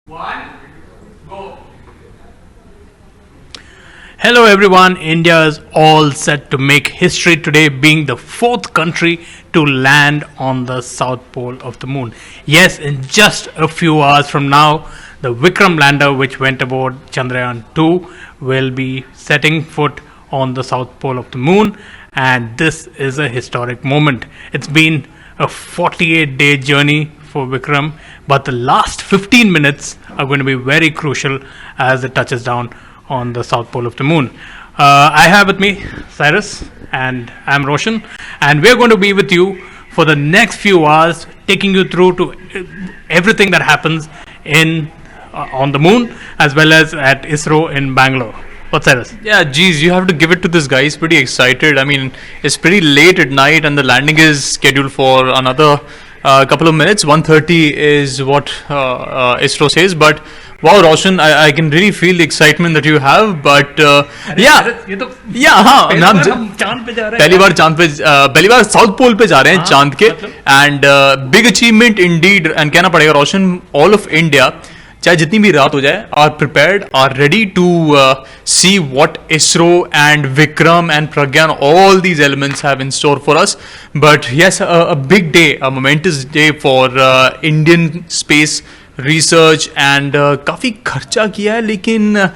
One, go. Hello everyone, India is all set to make history today, being the fourth country to land on the south pole of the moon. Yes, in just a few hours from now, the Vikram lander, which went aboard Chandrayaan 2, will be setting foot on the south pole of the moon, and this is a historic moment. It's been a 48-day journey for Vikram, but the last 15 minutes are going to be very crucial as it touches down on the south pole of the moon. I have with me Cyrus and I'm Roshan, and we're going to be with you for the next few hours, taking you through to everything that happens in on the moon as well as at ISRO in Bangalore. What's Cyrus? Yeah, geez, you have to give it to this guy. He's pretty excited. I mean, it's pretty late at night, and the landing is scheduled for another couple of minutes. 1:30 is what ISRO says. But wow, Roshan, I can really feel the excitement that you have. But हाँ हम चांद पे जा रहे हैं. पहली बार south pole पे जा रहे हैं चांद के. And big achievement Indeed. And कहना पड़ेगा रोशन, ऑल ऑफ इंडिया, चाहे जितनी भी रात हो जाए, are prepared, are ready to see what ISRO and Vikram and Pragyan, all these elements have in store for us. But yes, a big day, a momentous day for Indian space research, and काफी खर्चा किया है, लेकिन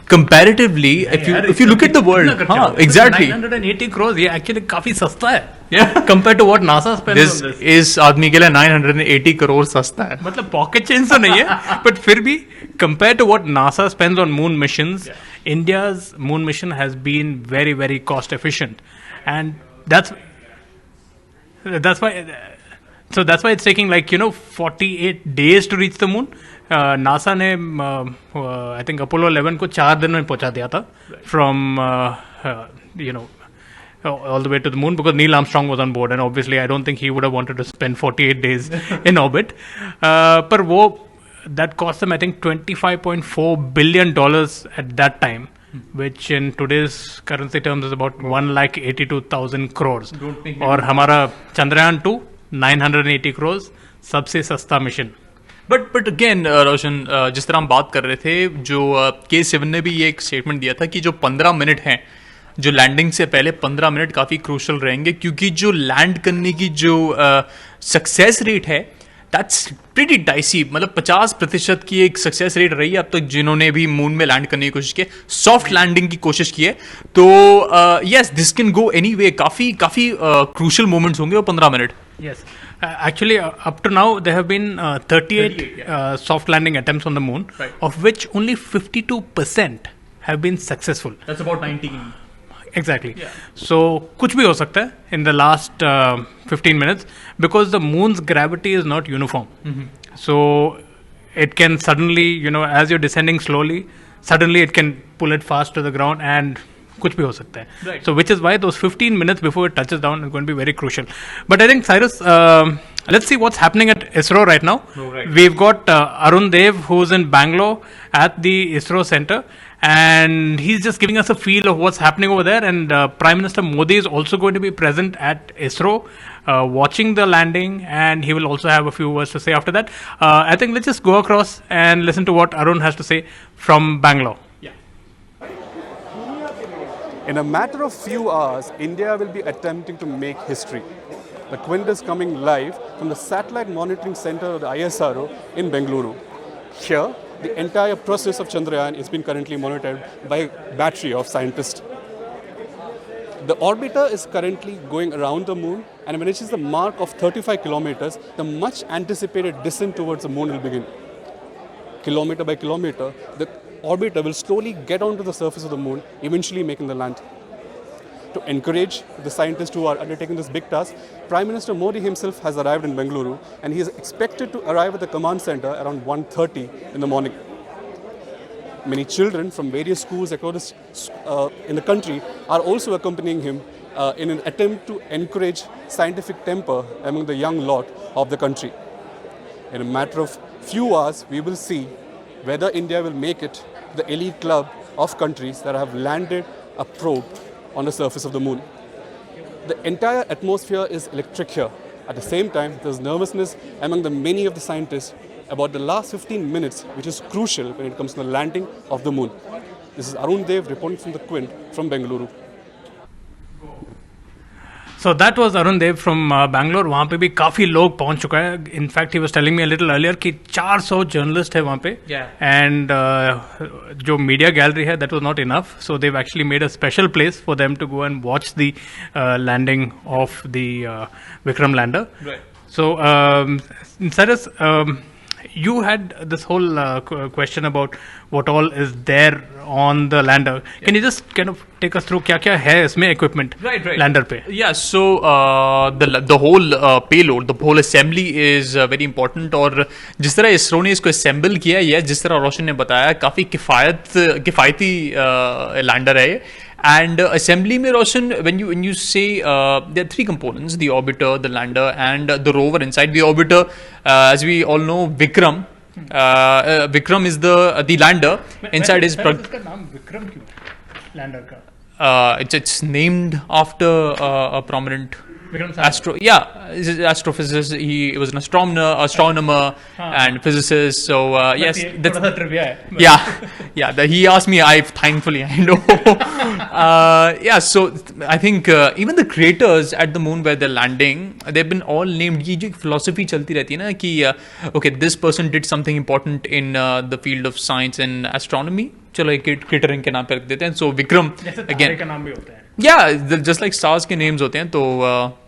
comparatively, if you look at the world, हाँ, exactly, 980 crores, ये actually काफी सस्ता है. Yeah, compared to what NASA spends this on this. इस आदमी के लिए 980 करोड़ सस्ता है. मतलब पॉकेट चेंज तो नहीं है, but फिर भी compared to what NASA spends on moon missions, India's moon mission has been very, very cost efficient, and that's why. So that's why it's taking 48 days to reach the moon. NASA ने I think Apollo 11 को 4 दिन में पहुंचा दिया था from all the way to the moon, because Neil Armstrong was on board, and obviously I don't think he would have wanted to spend 48 days in orbit. पर वो that cost them I think $25.4 billion at that time, which in today's currency terms is about 1,82,000 crores. और हमारा Chandrayaan 2 980 crores, सबसे सस्ता mission. But again रोशन, जिस तरह हम बात कर रहे थे, जो K7 ने भी ये एक स्टेटमेंट दिया था कि जो 15 मिनट हैं, जो लैंडिंग से पहले 15 मिनट काफ़ी क्रूशल रहेंगे, क्योंकि जो लैंड करने की जो सक्सेस रेट है, दैट्स प्रीटी डाइसी. मतलब 50% की एक सक्सेस रेट रही है अब तक जिन्होंने भी मून में लैंड करने की कोशिश की, सॉफ्ट लैंडिंग की कोशिश की है. तो yes, this can go any way. काफ़ी क्रूशल मोमेंट्स होंगे वो 15 minute. Yes. Actually, up to now, there have been 38 soft landing attempts on the moon, right, of which only 52% have been successful. That's about 19. Exactly. Yeah. So, कुछ भी हो सकता है in the last 15 minutes, because the moon's gravity is not uniform. Mm-hmm. So, it can suddenly, as you're descending slowly, suddenly it can pull it fast to the ground, and कुछ भी हो सकता है. Right. So which is why those 15 minutes before it touches down is going to be very crucial. But I think, Cyrus, let's see what's happening at ISRO right now. Oh, right. We've got Arun Dev, who's in Bangalore at the ISRO center, and he's just giving us a feel of what's happening over there. And Prime Minister Modi is also going to be present at ISRO, watching the landing, and he will also have a few words to say after that. I think let's just go across and listen to what Arun has to say from Bangalore. In a matter of few hours, India will be attempting to make history. The Quint is coming live from the Satellite Monitoring Center of the ISRO in Bengaluru. Here, the entire process of Chandrayaan is being currently monitored by a battery of scientists. The orbiter is currently going around the moon, and when it reaches the mark of 35 kilometers, the much anticipated descent towards the moon will begin. Kilometer by kilometer, the orbiter will slowly get onto the surface of the moon, eventually making the land. To encourage the scientists who are undertaking this big task, Prime Minister Modi himself has arrived in Bengaluru, and he is expected to arrive at the command center around 1:30 in the morning. Many children from various schools across in the country are also accompanying him in an attempt to encourage scientific temper among the young lot of the country. In a matter of few hours, we will see whether India will make it to the elite club of countries that have landed a probe on the surface of the moon. The entire atmosphere is electric here. At the same time, there's nervousness among the many of the scientists about the last 15 minutes, which is crucial when it comes to the landing of the moon. This is Arun Dev reporting from the Quint from Bengaluru. So that was Arun Dev from Bangalore. वहाँ पे भी काफ़ी लोग पहुँच चुका है. In fact, he was telling me a little earlier कि 400 journalist है वहाँ पे. And जो मीडिया गैलरी है, that was not enough. So they've actually made a special place for them to go and watch the landing of the Vikram lander. Right. So, Cyrus, you had this whole question about what all is there on the lander. Can you just kind of take us through क्या क्या है इसमें equipment lander पे? Yeah, so the whole payload, the whole assembly is very important. और जिस तरह इसरो ने इसको assemble किया है, जिस तरह रोशन ने बताया, काफ़ी किफ़ायती lander है ये. And assembly में रोशन, when you say there are three components: the orbiter, the lander, and the rover inside. The orbiter, as we all know, Vikram. Vikram is the lander. Inside is इसका नाम विक्रम क्यों है lander का? it's named after a prominent astrophysicist. He was an astronomer and physicist. So yes, that's trivia. He asked me. Thankfully I know. So I think even the craters at the moon where they're landing, they've been all named. ये जो philosophy चलती रहती है ना कि okay, this person did something important in the field of science and astronomy. चलो एक क्रिटरिंग के नाम पे रख देते हैं. सो विक्रम अगेन का नाम भी होता है. जस्ट लाइक स्टार्स के नेम्स होते हैं. तो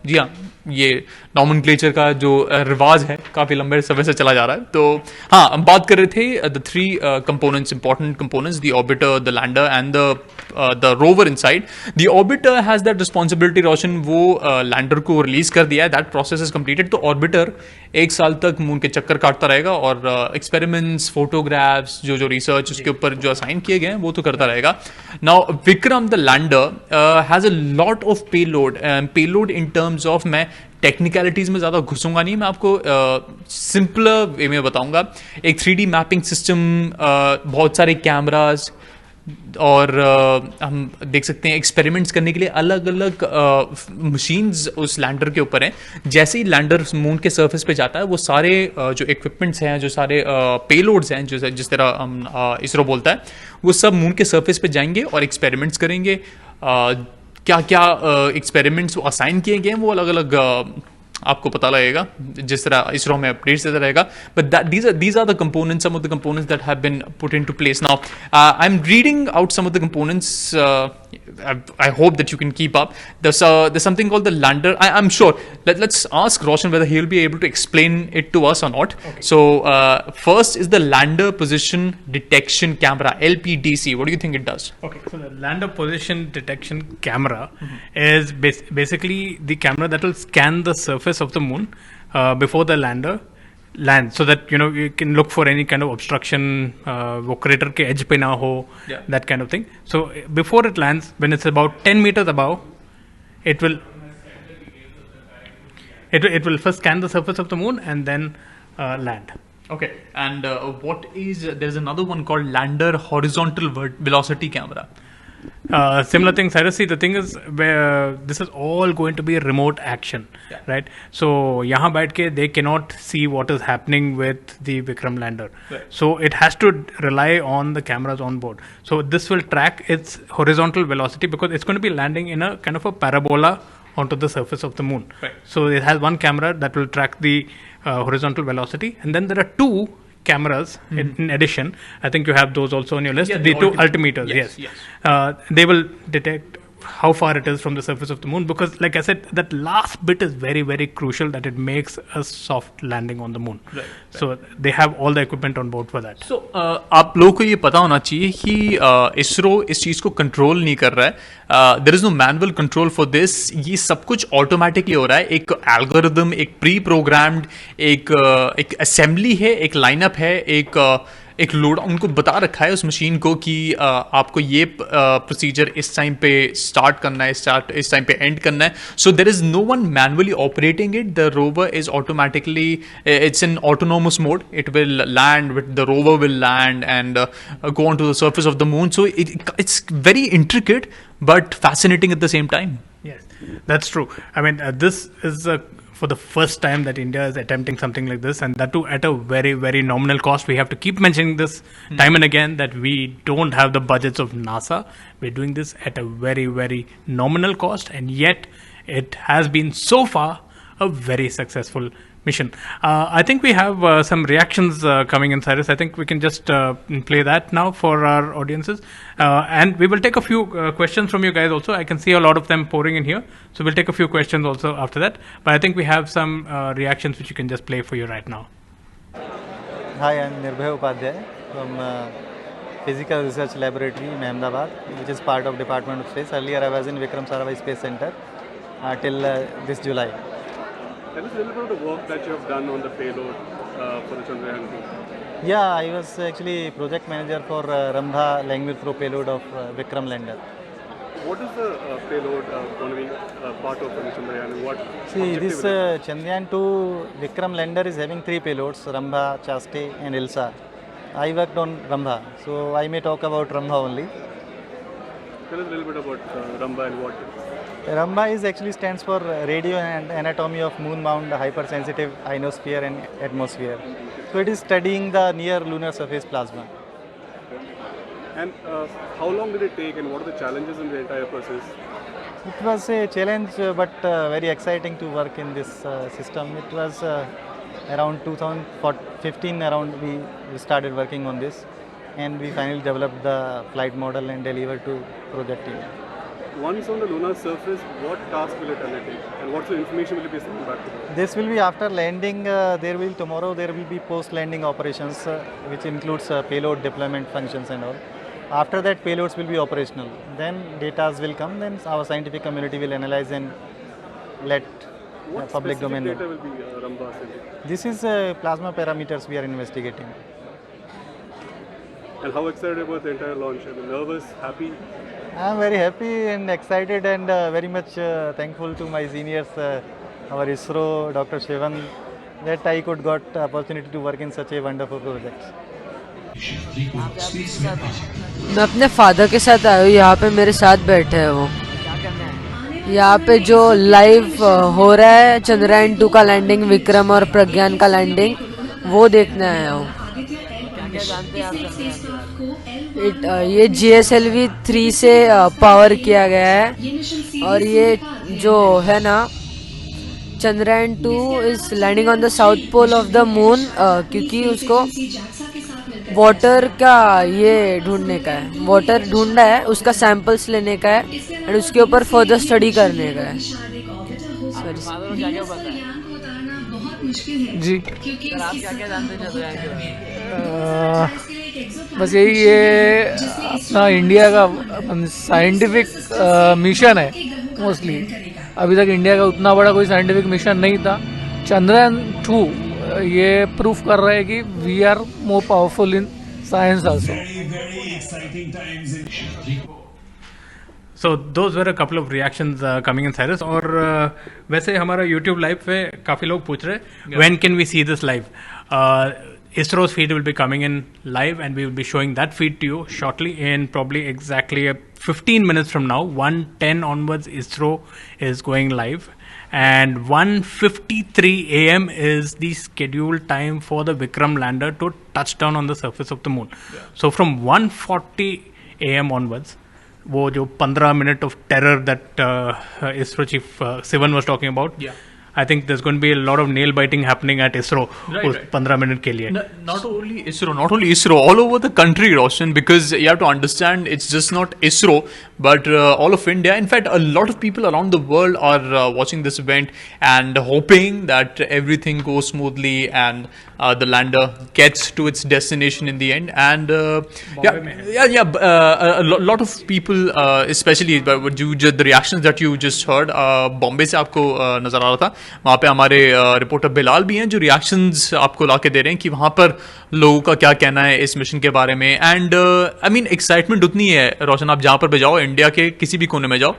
जी हाँ, ये नॉमेनक्लेचर का जो रिवाज है काफ़ी लंबे समय से चला जा रहा है. तो हाँ, हम बात कर रहे थे the three components, important components: the orbiter, the lander and the rover inside. The orbiter has that responsibility. Roshan, वो लैंडर को रिलीज कर दिया है. That process is completed. तो ऑर्बिटर 1 साल तक मून के चक्कर काटता रहेगा और एक्सपेरिमेंट्स, फोटोग्राफ्स, जो रिसर्च उसके ऊपर जो असाइन किए गए हैं वो तो करता रहेगा. Now Vikram the lander has a lot of payload in terms of, मैं टेक्निकलिटीज़ में ज़्यादा घुसूंगा नहीं, मैं आपको सिंपलर वे में बताऊंगा. एक 3D मैपिंग सिस्टम, बहुत सारे कैमराज, और हम देख सकते हैं एक्सपेरिमेंट्स करने के लिए अलग अलग मशीन्स उस लैंडर के ऊपर हैं. जैसे ही लैंडर मून के सरफेस पे जाता है, वो सारे जो इक्विपमेंट्स हैं, जो सारे पेलोड्स हैं, जिस तरह इसरो बोलता है, वो सब मून के सरफेस पे जाएंगे और एक्सपेरिमेंट्स करेंगे. क्या क्या एक्सपेरिमेंट्स असाइन किए गए हैं वो अलग अलग आपको पता लगेगा जिस तरह इसरो में अपडेट्स देता रहेगा. But these are the components, some of the components that have been put into place. Now I'm reading out some of the components. I hope that you can keep up. There's something called the lander. I'm sure. Let's ask Roshan whether he'll be able to explain it to us or not. Okay. So first is the lander position detection camera, LPDC. What do you think it does? Okay, so the lander position detection camera is basically the camera that will scan the surface of the moon before the lander lands, so that you can look for any kind of obstruction, वो crater के edge पे ना हो, that kind of thing. So before it lands, when it's about 10 meters above, it will first scan the surface of the moon and then land. Okay, and there's another one called lander horizontal velocity camera. Similar thing, Cyrus. See, the thing is, where this is all going to be remote action, right? So, यहाँ बैठ के they cannot see what is happening with the Vikram lander. Right. So, it has to rely on the cameras on board. So, this will track its horizontal velocity because it's going to be landing in a kind of a parabola onto the surface of the moon. Right. So, it has one camera that will track the horizontal velocity, and then there are two cameras in addition. I think you have those also on your list. The two altimeters. Yes. They will detect how far it is from the surface of the moon, because like I said, that last bit is very, very crucial, that it makes a soft landing on the moon. Right. So they have all the equipment on board for that. So आप लोगों को ये पता होना चाहिए कि इसरो इस चीज़ को कंट्रोल नहीं कर रहा है. There is no manual control for this. ये सब कुछ ऑटोमेटिकली हो रहा है. एक एल्गोरिदम, एक प्री प्रोग्राम्ड एक असेंबली है, एक लाइनअप है, एक लोड उनको बता रखा है उस मशीन को कि आपको ये प्रोसीजर इस टाइम पे स्टार्ट करना है, इस टाइम पे एंड करना है. So there is no one manually operating it. The rover is automatically, it's in autonomous mode. It will land, the rover will land and go on to the surface of the moon. So it's very intricate but fascinating at the same time. Yes, that's true. I mean, this is a for the first time that India is attempting something like this, and that too at a very, very nominal cost. We have to keep mentioning this time and again that we don't have the budgets of NASA. We're doing this at a very, very nominal cost, and yet it has been so far a very successful mission. I think we have some reactions coming in, Cyrus. I think we can just play that now for our audiences. And we will take a few questions from you guys also. I can see a lot of them pouring in here. So we'll take a few questions also after that. But I think we have some reactions which you can just play for you right now. Hi, I'm Nirbhay Upadhyay from Physical Research Laboratory in Ahmedabad, which is part of Department of Space. Earlier I was in Vikram Sarabhai Space Center till this July. Tell us a little bit of the work that you have done on the payload for the Chandrayaan 2. Yeah, I was actually project manager for Rambha Language Throw payload of Vikram lander. What is the payload going to be part of the Chandrayaan and what See, objective this it is? Chandrayaan 2 Vikram lander is having 3 payloads, Rambha, Chaste and Ilsa. I worked on Rambha, so I may talk about Rambha only. Tell us a little bit about Rambha and what Rambha is actually stands for Radio and Anatomy of Moon Mount Hypersensitive Ionosphere and Atmosphere. So it is studying the near lunar surface plasma. And how long did it take and what are the challenges in the entire process? It was a challenge but very exciting to work in this system. It was around 2015 around we started working on this and we finally developed the flight model and delivered to project team. Once on the lunar surface, what task will it undertake and what sort of information will it be sending back to them? This will be after landing. Tomorrow there will be post-landing operations which includes payload deployment functions and all. After that payloads will be operational. Then data will come. Then our scientific community will analyze and let public domain know. What specific data will be Rambha sending? This is plasma parameters we are investigating. And how excited about the entire launch? Are you nervous, happy? I am very happy and excited and very much thankful to my seniors, our ISRO, Dr. Shivan, that I could got opportunity to work in such a wonderful project. मैं अपने father के साथ आया हूँ, यहाँ पे मेरे साथ बैठे हैं वो। यहाँ पे जो लाइव हो रहा है चंद्रयान 2 का लैंडिंग, विक्रम और प्रज्ञान का लैंडिंग, वो देखने आया हूँ। ये GSLV 3 से पावर किया गया है और ये जो है ना Chandrayaan 2 is landing on the south pole of the moon, क्योंकि उसको वाटर का ये ढूंढने का है, वाटर ढूंढना है, उसका सैंपल्स लेने का है और उसके ऊपर फर्दर स्टडी करने का है। जी बस यही ये अपना इंडिया का साइंटिफिक मिशन है। मोस्टली अभी तक इंडिया का उतना बड़ा कोई साइंटिफिक मिशन नहीं था। चंद्रयान 2 ये प्रूफ कर रहा है कि we are more powerful in science also. So those were a couple of reactions coming in, Cyrus. और वैसे हमारा YouTube live पे काफ़ी लोग पूछ रहे when can we see this live? ISRO's feed will be coming in live and we will be showing that feed to you shortly in probably exactly 15 minutes from now. 1:10 onwards ISRO is going live and 1:53 a.m. is the scheduled time for the Vikram lander to touch down on the surface of the moon. So from 1:40 a.m. onwards, वो जो 15 minute of terror that ISRO chief Sivan was talking about, I think there's going to be a lot of nail biting happening at ISRO उस 15 minute के लिए. Not only ISRO, all over the country, Roshan, because you have to understand it's just not ISRO, but all of India. In fact, a lot of people around the world are watching this event and hoping that everything goes smoothly and the lander gets to its destination in the end. And a lot of people, especially the reactions that you just heard, Bombay से आपको नजर आ रहा था, वहाँ पे हमारे reporter Bilal भी हैं जो रिएक्शंस आपको ला के दे रहे हैं कि वहाँ पर लोगों का क्या कहना है इस मिशन के बारे में। एंड आई मीन एक्साइटमेंट उतनी है रोशन, आप जहाँ पर भी जाओ, इंडिया के किसी भी कोने में जाओ,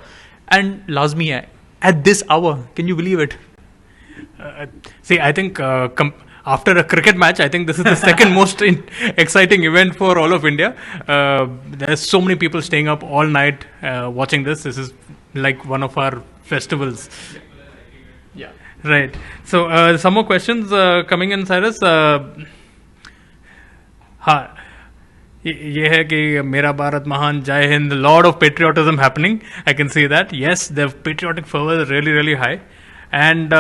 एंड लाजमी है at this hour. Can you believe it? See, I think after a cricket match, I think this is the second most exciting event for all of India. There's so many people staying up all night watching this. This is like one of our festivals. Right. So some more questions coming in, Cyrus. हाँ, ये है कि मेरा भारत महान, जय Hind, lot of patriotism happening. I can see that. Yes, the patriotic fervor is really really high. And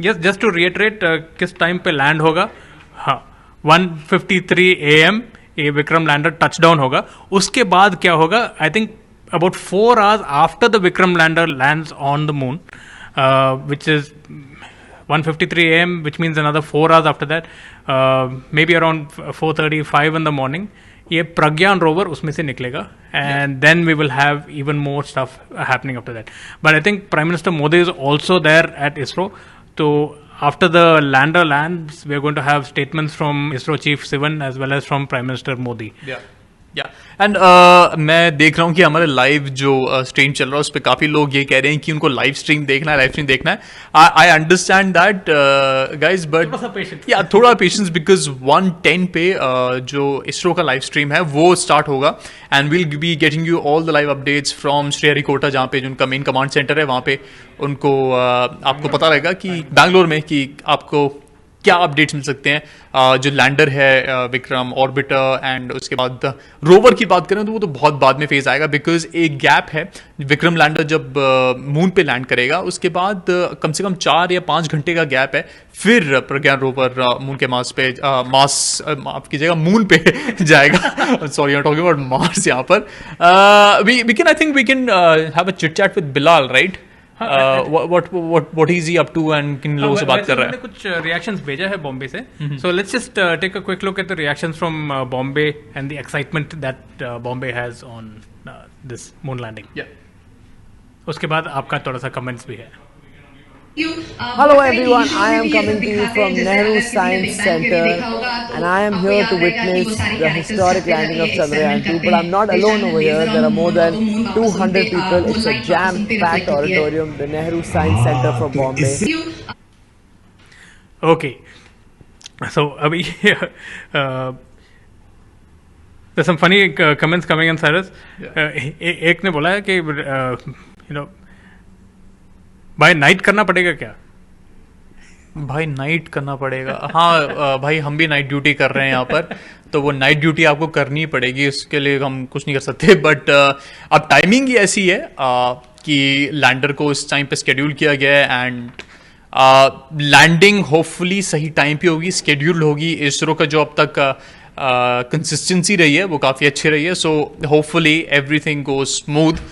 yes, just to reiterate, किस time पे land होगा? हाँ, 1:53 AM ये विक्रम लैंडर टचडाउन होगा. उसके बाद क्या होगा? I think about 4 hours after the Vikram lander lands on the moon, which is 1:53 AM, which means another 4 hours after that, maybe around 4:35 in the morning, ये प्रज्ञान रोवर उसमें से निकलेगा, and then we will have even more stuff happening after that. But I think Prime Minister Modi is also there at ISRO. So after the lander lands, we are going to have statements from ISRO Chief Sivan as well as from Prime Minister Modi. या and मैं देख रहा हूँ कि हमारे live जो stream चल रहा है उस पर काफ़ी लोग ये कह रहे हैं कि उनको लाइव स्ट्रीम देखना है. I understand that guys, but या थोड़ा पेशेंस, बिकॉज 1:10 पे जो इसरो का लाइव स्ट्रीम है वो स्टार्ट होगा, and will be getting you all the live updates from Sriharikota, जहाँ पे जिनका मेन कमांड सेंटर है वहाँ पे उनको आपको पता रहेगा कि बैंगलोर में कि आपको क्या अपडेट्स मिल सकते हैं. जो लैंडर है विक्रम ऑर्बिटर, एंड उसके बाद रोवर की बात करें तो वो तो बहुत बाद में फेज आएगा, बिकॉज एक गैप है. विक्रम लैंडर जब मून पे लैंड करेगा उसके बाद कम से कम 4 या 5 घंटे का गैप है, फिर प्रज्ञान रोवर मून के मास पे माफ कीजिएगा मून पे जाएगा. Sorry, I am talking about Mars यहाँ पर. We can, I think we can have a chit chat with Bilal, right? what is he up to and किन लोगों से बात कर रहा है? कुछ reactions भेजा है बॉम्बे से. So let's just take a quick look at the reactions from Bombay and the excitement that Bombay has on this moon landing. Yeah. उसके बाद आपका थोड़ा सा comments भी है. Hello everyone, I am coming to you from Nehru Science Center and I am here to witness the historic landing of Chandrayaan 2, but I'm not alone over here. There are more than 200 people. It's a jam-packed auditorium, the Nehru Science Center from Bombay. Okay, so abhi there's some funny comments coming in, Cyrus. एक ने बोला है कि you know, भाई night करना पड़ेगा क्या? भाई नाइट करना पड़ेगा, हाँ भाई हम भी नाइट ड्यूटी कर रहे हैं यहाँ पर, तो वो नाइट ड्यूटी आपको करनी पड़ेगी, उसके लिए हम कुछ नहीं कर सकते. बट अब टाइमिंग ही ऐसी है कि लैंडर को इस टाइम पे स्केड्यूल किया गया है, एंड लैंडिंग होपफुली सही टाइम पे होगी, स्केड्यूल होगी. इसरो का जो अब तक कंसिस्टेंसी रही है वो काफ़ी अच्छी रही है, so hopefully everything goes smooth.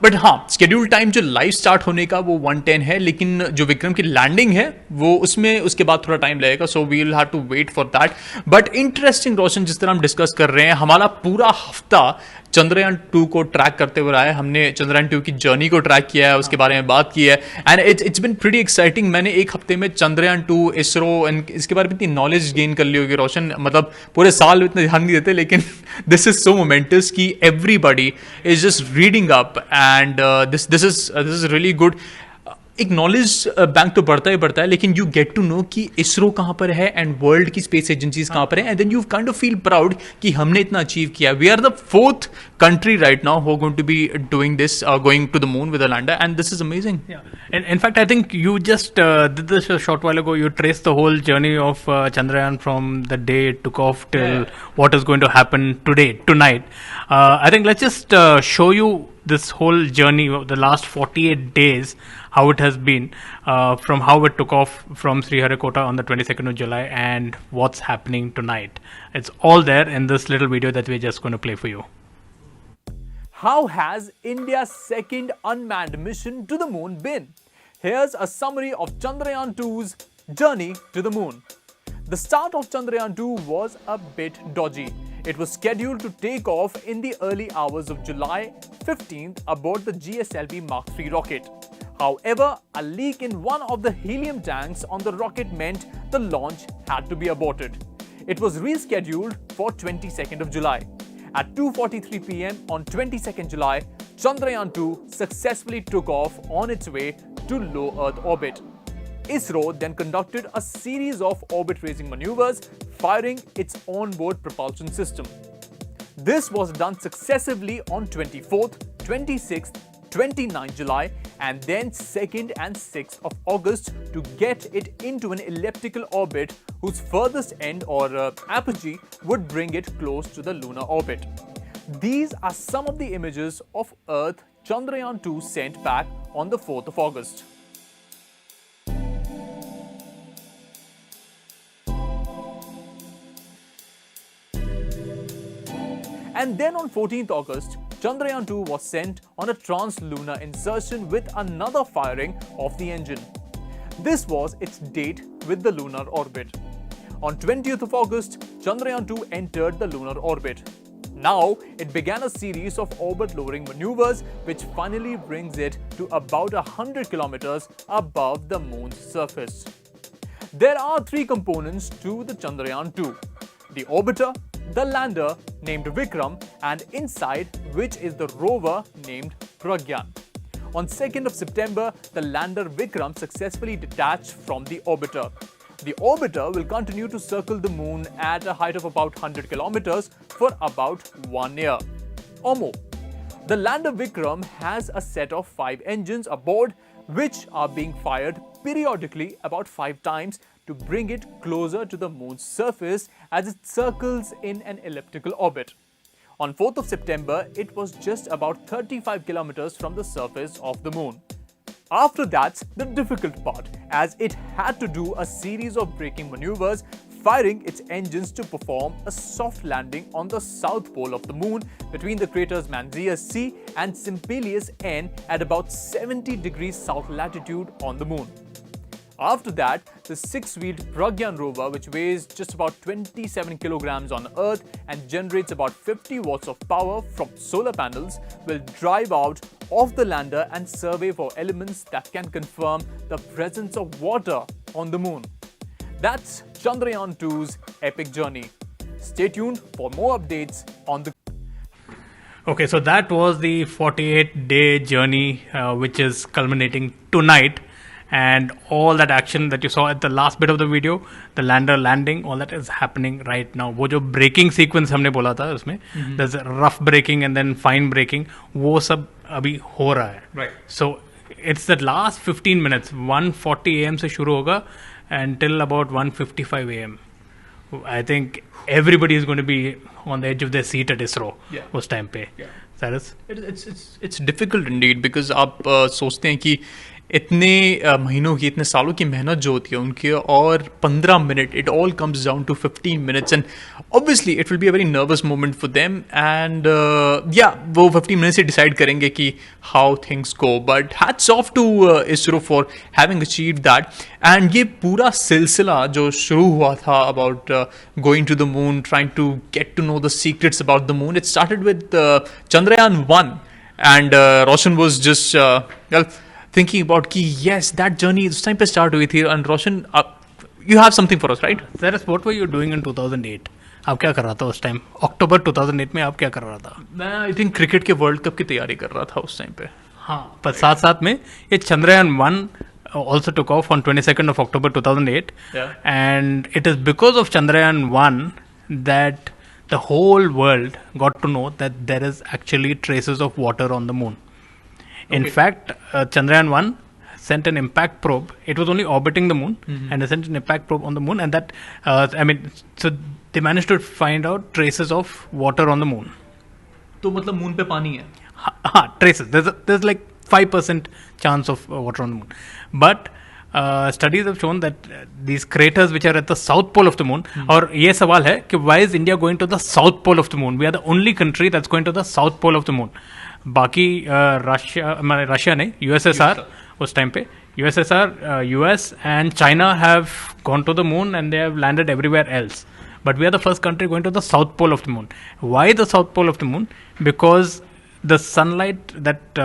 But हाँ, स्केड्यूल टाइम जो लाइव स्टार्ट होने का वो 1:10 है, लेकिन जो विक्रम की लैंडिंग है वो उसमें उसके बाद थोड़ा टाइम लगेगा, so we will have to wait for that. But interesting Roshan, जिस तरह हम डिस्कस कर रहे हैं, हमारा पूरा हफ्ता चंद्रयान 2 को ट्रैक करते हुए रहा है. हमने चंद्रयान 2 की जर्नी को ट्रैक किया है, उसके बारे में बात की है, and it's been pretty exciting. मैंने एक हफ्ते में चंद्रयान 2, इसरो एंड इसके बारे में इतनी नॉलेज गेन कर ली होगी रोशन, मतलब पूरे साल इतना ध्यान नहीं देते, लेकिन दिस इज सो मोमेंटस कि everybody is just reading up, and this is really good. एक नॉलेज बैंक तो बढ़ता है, लेकिन यू गेट टू नो कि इसरो कहाँ पर है एंड वर्ल्ड की स्पेस एजेंसीज कहाँ पर है, and then you kind of feel proud कि हमने इतना अचीव किया. We are the 4th country right now who are going to be doing this, going to the moon with a lander, and this is amazing. Yeah, and in fact, I think you just did this a short while ago. You traced the whole journey of Chandrayaan from the day it took off till what is going to happen tonight. I think let's just show you this whole journey of the last 48 days, how it has been, from how it took off from Sriharikota on the 22nd of July and what's happening tonight. It's all there in this little video that we're just going to play for you. How has India's second unmanned mission to the moon been? Here's a summary of Chandrayaan 2's journey to the moon. The start of Chandrayaan 2 was a bit dodgy. It was scheduled to take off in the early hours of July 15th aboard the GSLV Mark III rocket. However, a leak in one of the helium tanks on the rocket meant the launch had to be aborted. It was rescheduled for 22nd of July. At 2:43 p.m. on 22nd July, Chandrayaan 2 successfully took off on its way to low Earth orbit. ISRO then conducted a series of orbit-raising maneuvers, firing its onboard propulsion system. This was done successively on 24th, 26th, 29 July and then 2nd and 6th of August to get it into an elliptical orbit whose furthest end or apogee would bring it close to the lunar orbit. These are some of the images of Earth Chandrayaan 2 sent back on the 4th of August. And then on 14th August, Chandrayaan 2 was sent on a trans-lunar insertion with another firing of the engine. This was its date with the lunar orbit. On 20th of August, Chandrayaan 2 entered the lunar orbit. Now, it began a series of orbit-lowering maneuvers which finally brings it to about 100 kilometers above the moon's surface. There are three components to the Chandrayaan 2. The orbiter, the lander named Vikram, and inside which is the rover named Pragyan. On 2nd of September, the lander Vikram successfully detached from the orbiter. The orbiter will continue to circle the moon at a height of about 100 kilometers for about 1 year or more. The lander Vikram has a set of 5 engines aboard which are being fired periodically about 5 times to bring it closer to the moon's surface as it circles in an elliptical orbit. On 4th of September, it was just about 35 kilometers from the surface of the moon. After that's the difficult part, as it had to do a series of braking maneuvers, firing its engines to perform a soft landing on the south pole of the moon between the craters Manzius C and Simpelius N at about 70 degrees south latitude on the moon. After that, the 6-wheeled Pragyan rover, which weighs just about 27 kilograms on Earth and generates about 50 watts of power from solar panels, will drive out of the lander and survey for elements that can confirm the presence of water on the moon. That's Chandrayaan 2's epic journey. Stay tuned for more updates on the... Okay, so that was the 48-day journey, which is culminating tonight. And all that action that you saw at the last bit of the video, the lander landing, all that is happening right now. वो जो braking sequence हमने बोला था उसमें, there's rough braking and then fine braking, वो सब अभी हो रहा है. Right. So it's the last 15 minutes, 1:40 a.m. से शुरू होगा until about 1:55 a.m. I think everybody is going to be on the edge of their seat at ISRO उस time पे. It's difficult indeed because आप सोचते हैं कि इतने महीनों की, इतने सालों की मेहनत जो होती है उनकी, और 15 minute, it all comes down to 15 minutes, and obviously it will be a very nervous moment for them, and या वो 15 मिनट से डिसाइड करेंगे कि how things go. But hats off to ISRO for having achieved that. And ये पूरा सिलसिला जो शुरू हुआ था about going to the moon, trying to get to know the secrets about the moon, it started with Chandrayaan 1, and Roshan was just thinking about कि yes, that journey उस time पे start हुई थी. And Roshan, you have something for us, right? Cyrus, what were you doing in 2008? आप क्या कर रहा था उस टाइम? अक्टूबर 2008 में आप क्या कर रहा था? मैं आई थिंक क्रिकेट के वर्ल्ड कप की तैयारी कर रहा था उस टाइम पे. हाँ, पर साथ साथ में ये Chandrayaan 1 also took off on 22nd of October 2008. Yeah. And it is because of Chandrayaan 1 that the whole world got to know that there is actually traces of water on the moon. In fact, Chandrayaan 1 sent an impact probe. It was only orbiting the moon, and they sent an impact probe on the moon, and that, so they managed to find out traces of water on the moon. तो मतलब moon पे पानी है? हाँ, traces. There's like 5% chance of water on the moon. But studies have shown that these craters which are at the south pole of the moon, और ये सवाल है कि why is India going to the south pole of the moon? We are the only country that's going to the south pole of the moon. बाकी Russia नहीं, USSR उस time पे, USSR, US and China have gone to the moon and they have landed everywhere else. But we are the first country going to the south pole of the moon. Why the south pole of the moon? Because the sunlight that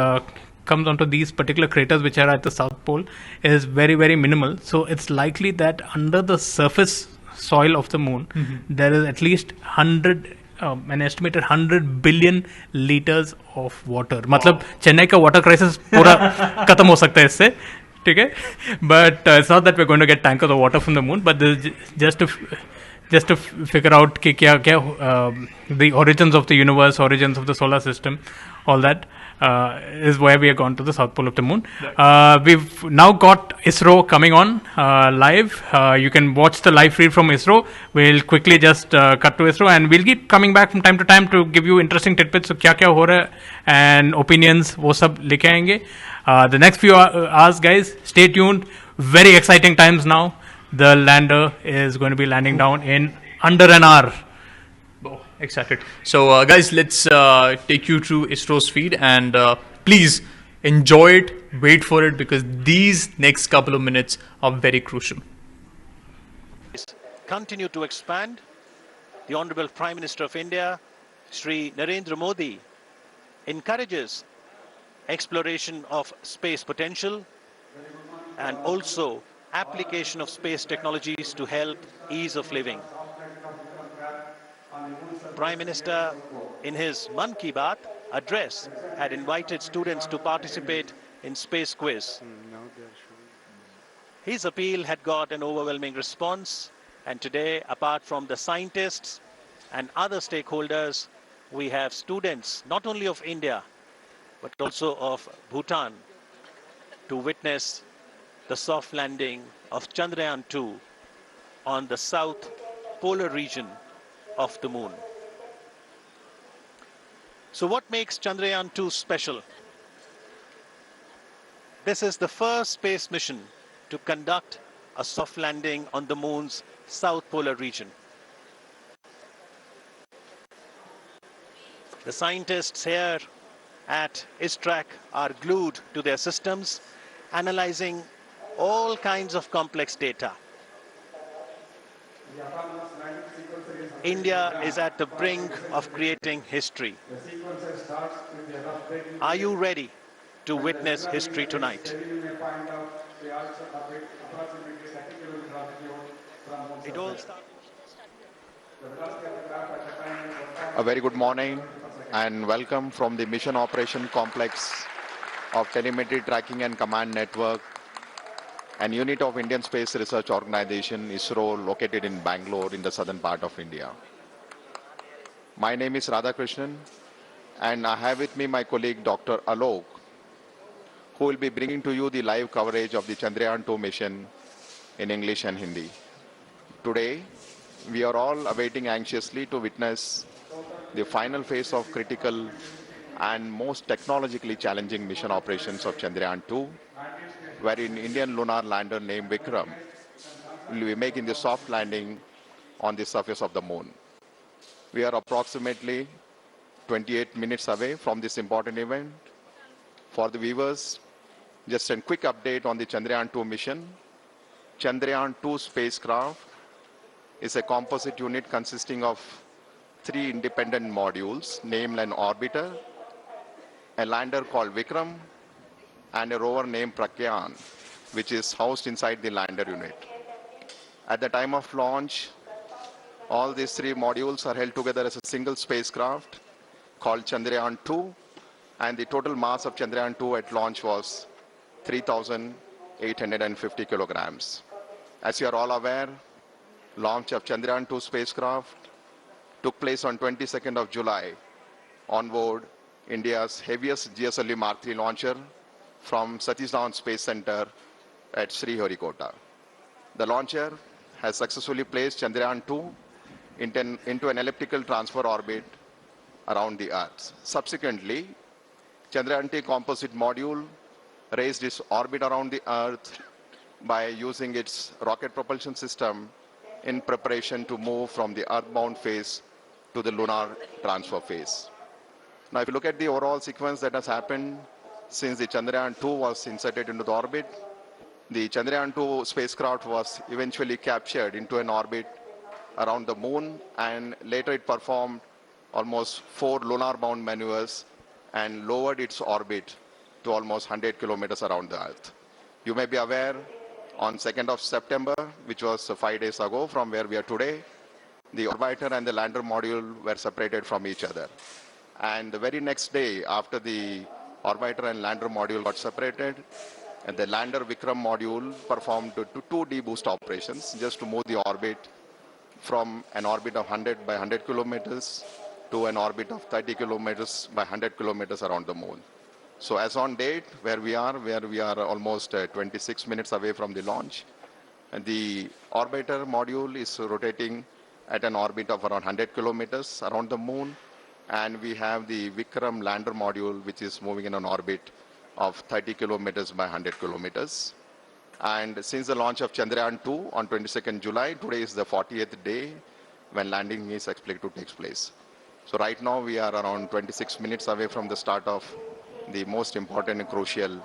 comes onto these particular craters which are at the south pole is very, very minimal. So it's likely that under the surface soil of the moon, there is at least an estimated 100 billion liters of water. मतलब चेन्नई का water crisis पूरा खत्म हो सकता है इससे, ठीक है? But it's not that we're going to get tankers of water from the moon, but there's just just to figure out कि the origins of the universe, origins of the solar system, all that is why we have gone to the south pole of the moon. We've now got ISRO coming on live. You can watch the live feed from ISRO. We'll quickly just cut to ISRO, and we'll keep coming back from time to time to give you interesting tidbits of क्या हो रहा है and opinions वो सब लेके आएंगे. The next few hours, guys, stay tuned. Very exciting times now. The lander is going to be landing down in under an hour. Oh, excited. So, guys, let's take you through ISRO's feed, and please enjoy it, wait for it, because these next couple of minutes are very crucial. Continue to expand. The Honorable Prime Minister of India, Shri Narendra Modi, encourages exploration of space potential and also application of space technologies to help ease of living. Prime Minister, in his Man Ki Baat address, had invited students to participate in space quiz. His appeal had got an overwhelming response, and today, apart from the scientists and other stakeholders, we have students not only of India but also of Bhutan to witness the soft landing of Chandrayaan 2 on the south polar region of the moon. So what makes Chandrayaan 2 special? This is the first space mission to conduct a soft landing on the moon's south polar region. The scientists here at ISTRAC are glued to their systems, analyzing all kinds of complex data. India is at the brink of creating history. Are you ready to witness history tonight? It all starts. A very good morning and welcome from the Mission Operation Complex of Telemetry Tracking and Command Network, an unit of Indian Space Research Organization, ISRO, located in Bangalore in the southern part of India. My name is Radhakrishnan, and I have with me my colleague Dr. Alok, who will be bringing to you the live coverage of the Chandrayaan 2 mission in English and Hindi. Today, we are all awaiting anxiously to witness the final phase of critical and most technologically challenging mission operations of Chandrayaan 2, wherein Indian lunar lander named Vikram will be making the soft landing on the surface of the moon. We are approximately 28 minutes away from this important event. For the viewers, just a quick update on the Chandrayaan 2 mission. Chandrayaan 2 spacecraft is a composite unit consisting of 3 independent modules, named an orbiter, a lander called Vikram, and a rover named Chandrayaan, which is housed inside the lander unit. At the time of launch, all these 3 modules are held together as a single spacecraft called Chandrayaan 2, and the total mass of Chandrayaan 2 at launch was 3,850 kilograms. As you are all aware, launch of Chandrayaan 2 spacecraft took place on 22nd of July on board India's heaviest GSLV Mark III launcher from Satish Dhawan Space Center at Sriharikota. The launcher has successfully placed Chandrayaan 2 into an elliptical transfer orbit around the Earth. Subsequently, Chandrayaan 2 composite module raised its orbit around the Earth by using its rocket propulsion system in preparation to move from the earthbound phase to the lunar transfer phase. Now, if you look at the overall sequence that has happened since the Chandrayaan 2 was inserted into the orbit, the Chandrayaan 2 spacecraft was eventually captured into an orbit around the moon, and later it performed almost 4 lunar-bound maneuvers and lowered its orbit to almost 100 kilometers around the Earth. You may be aware, on 2nd of September, which was 5 days ago from where we are today, the orbiter and the lander module were separated from each other. And the very next day, after the orbiter and lander module got separated, and the lander Vikram module performed 2 deboost operations just to move the orbit from an orbit of 100 by 100 kilometers to an orbit of 30 kilometers by 100 kilometers around the moon. So as on date, where we are almost 26 minutes away from the launch, and the orbiter module is rotating at an orbit of around 100 kilometers around the moon, and we have the Vikram lander module, which is moving in an orbit of 30 kilometers by 100 kilometers. And since the launch of Chandrayaan 2 on 22nd July, today is the 40th day when landing is expected to take place. So right now we are around 26 minutes away from the start of the most important and crucial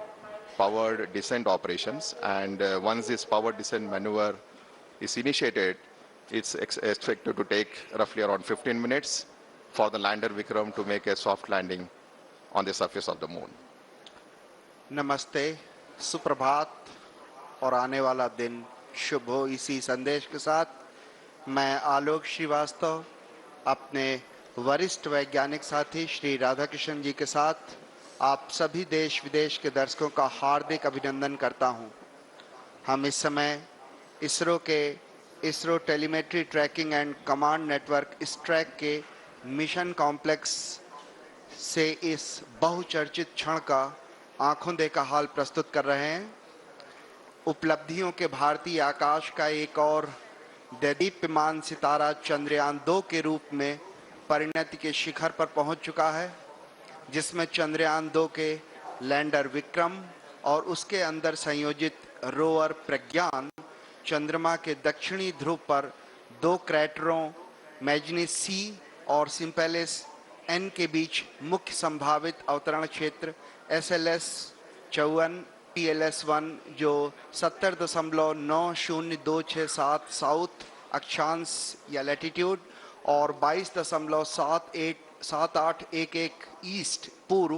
powered descent operations. And once this powered descent maneuver is initiated, it's expected to take roughly around 15 minutes for the lander Vikram to make a soft landing on the surface of the moon. नमस्ते, सुप्रभात और आने वाला दिन शुभ हो। इसी संदेश के साथ मैं आलोक श्रीवास्तव अपने वरिष्ठ वैज्ञानिक साथी श्री राधाकृष्ण जी के साथ आप सभी देश विदेश के दर्शकों का हार्दिक अभिनंदन करता हूं। हम इस समय ISRO telemetry tracking and command network track के मिशन कॉम्प्लेक्स से इस बहुचर्चित क्षण का आंखों देखा हाल प्रस्तुत कर रहे हैं। उपलब्धियों के भारतीय आकाश का एक और दैदीप्यमान सितारा चंद्रयान 2 के रूप में परिणति के शिखर पर पहुंच चुका है, जिसमें चंद्रयान 2 के लैंडर विक्रम और उसके अंदर संयोजित रोवर प्रज्ञान चंद्रमा के दक्षिणी ध्रुव पर 2 क्रैटरों मैग्नीज सी और सिम्पेलिस एन के बीच मुख्य संभावित अवतरण क्षेत्र SLS 54 PLS1 जो 70.90267 साउथ अक्षांश या लैटिट्यूड और 22.7811 ईस्ट पूर्व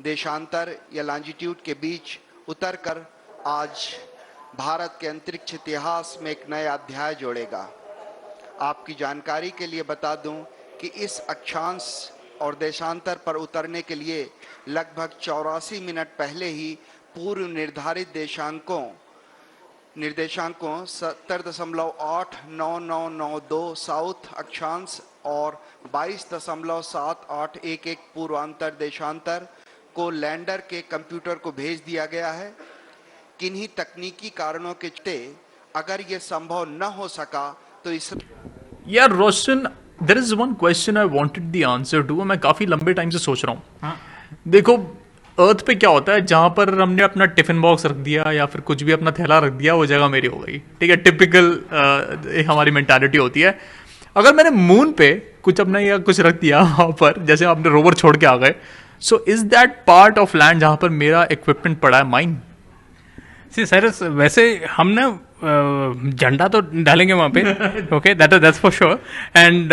देशांतर या लॉन्जिट्यूड के बीच उतरकर आज भारत के अंतरिक्ष इतिहास में एक नया अध्याय जोड़ेगा। आपकी जानकारी के लिए बता दूं कि इस अक्षांश और देशांतर पर उतरने के लिए लगभग 84 मिनट पहले ही पूर्व निर्धारित निर्देशांकों 70.89992 साउथ अक्षांश और 22.7811 पूर्वांतर देशांतर को लैंडर के कंप्यूटर को भेज दिया गया है। किन्हीं तकनीकी कारणों के चलते अगर ये संभव न हो सका तो इस यार Roshan, there is one question I wanted the answer to. मैं काफी लंबे टाइम से सोच रहा हूँ। देखो, अर्थ पे क्या होता है, जहां पर हमने अपना टिफिन बॉक्स रख दिया या फिर कुछ भी अपना थैला रख दिया, वो जगह मेरी हो गई। ठीक है, टिपिकल हमारी मेंटालिटी होती है। अगर मैंने मून पे कुछ अपना या कुछ रख दिया वहां पर, जैसे आपने रोवर छोड़ के आ गए, so is that part of land जहां पर मेरा इक्विपमेंट पड़ा है माइन? सी सर, वैसे हम ना झंडा तो डालेंगे वहाँ पे, okay, that's for sure. And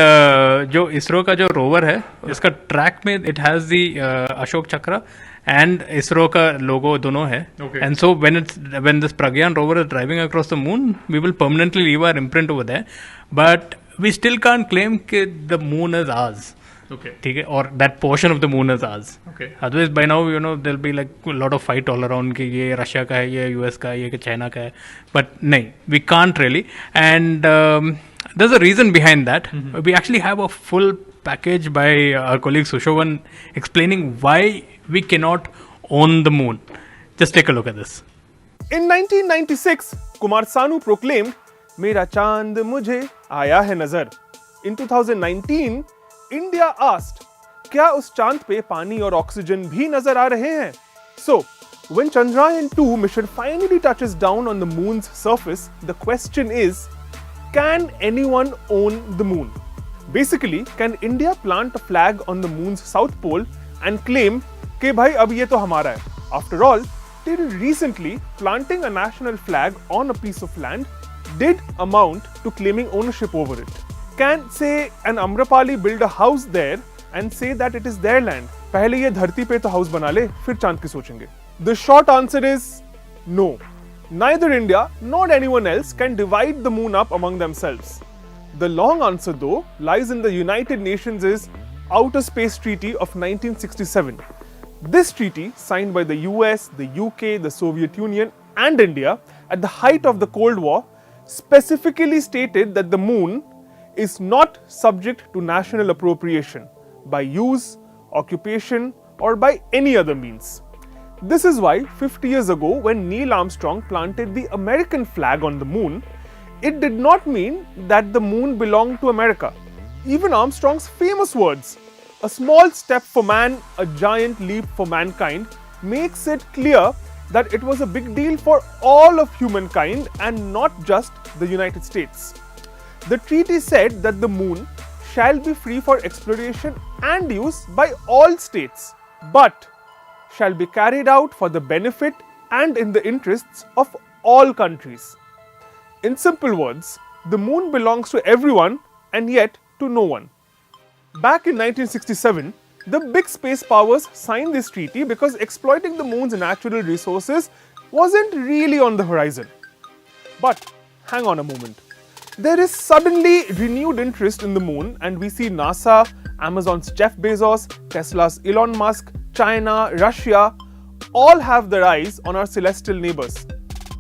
जो इसरो का जो रोवर है, इसका ट्रैक में इट हैज़ दी अशोक चक्र एंड इसरो का लोगो दोनों है। And so when this Pragyan rover is driving across the moon, we will permanently leave our imprint over there, but we still can't claim कि the moon is ours. Okay. ठीक है, और that portion of the moon is ours. Okay. Otherwise by now you know there be like lot of fight all around कि ये Russia का है, ये US का है, ये चाइना का है, बट नहीं, we can't really. And there is a reason behind that. We actually have a full package by our colleague Sushovan explaining why we cannot own the moon. Just take a look at this. In 1996, Kumar Sanu proclaimed, "मेरा चांद मुझे आया है नजर." In 2019, India asked, क्या उस चांद पे पानी और ऑक्सीजन भी नजर आ रहे हैं? So, when Chandrayaan 2 mission finally touches down on the moon's surface, the question is, can anyone own the moon? Basically, can India plant a flag on the moon's south pole and claim कि भाई अब ये तो हमारा है? After all, till recently, planting a national flag on a piece of land did amount to claiming ownership over it. Can, say, an Amrapali build a house there and say that it is their land? पहले ये धरती पे तो house बना ले, फिर चांद की सोचेंगे। The short answer is no. Neither India nor anyone else can divide the moon up among themselves. The long answer, though, lies in the United Nations' Outer Space Treaty of 1967. This treaty, signed by the US, the UK, the Soviet Union, and India at the height of the Cold War, specifically stated that the moon is not subject to national appropriation by use, occupation, or by any other means. This is why 50 years ago, when Neil Armstrong planted the American flag on the moon, it did not mean that the moon belonged to America. Even Armstrong's famous words, "A small step for man, a giant leap for mankind," makes it clear that it was a big deal for all of humankind and not just the United States. The treaty said that the moon shall be free for exploration and use by all states, but shall be carried out for the benefit and in the interests of all countries. In simple words, the moon belongs to everyone and yet to no one. Back in 1967, the big space powers signed this treaty because exploiting the moon's natural resources wasn't really on the horizon. But hang on a moment. There is suddenly renewed interest in the moon, and we see NASA, Amazon's Jeff Bezos, Tesla's Elon Musk, China, Russia all have their eyes on our celestial neighbors.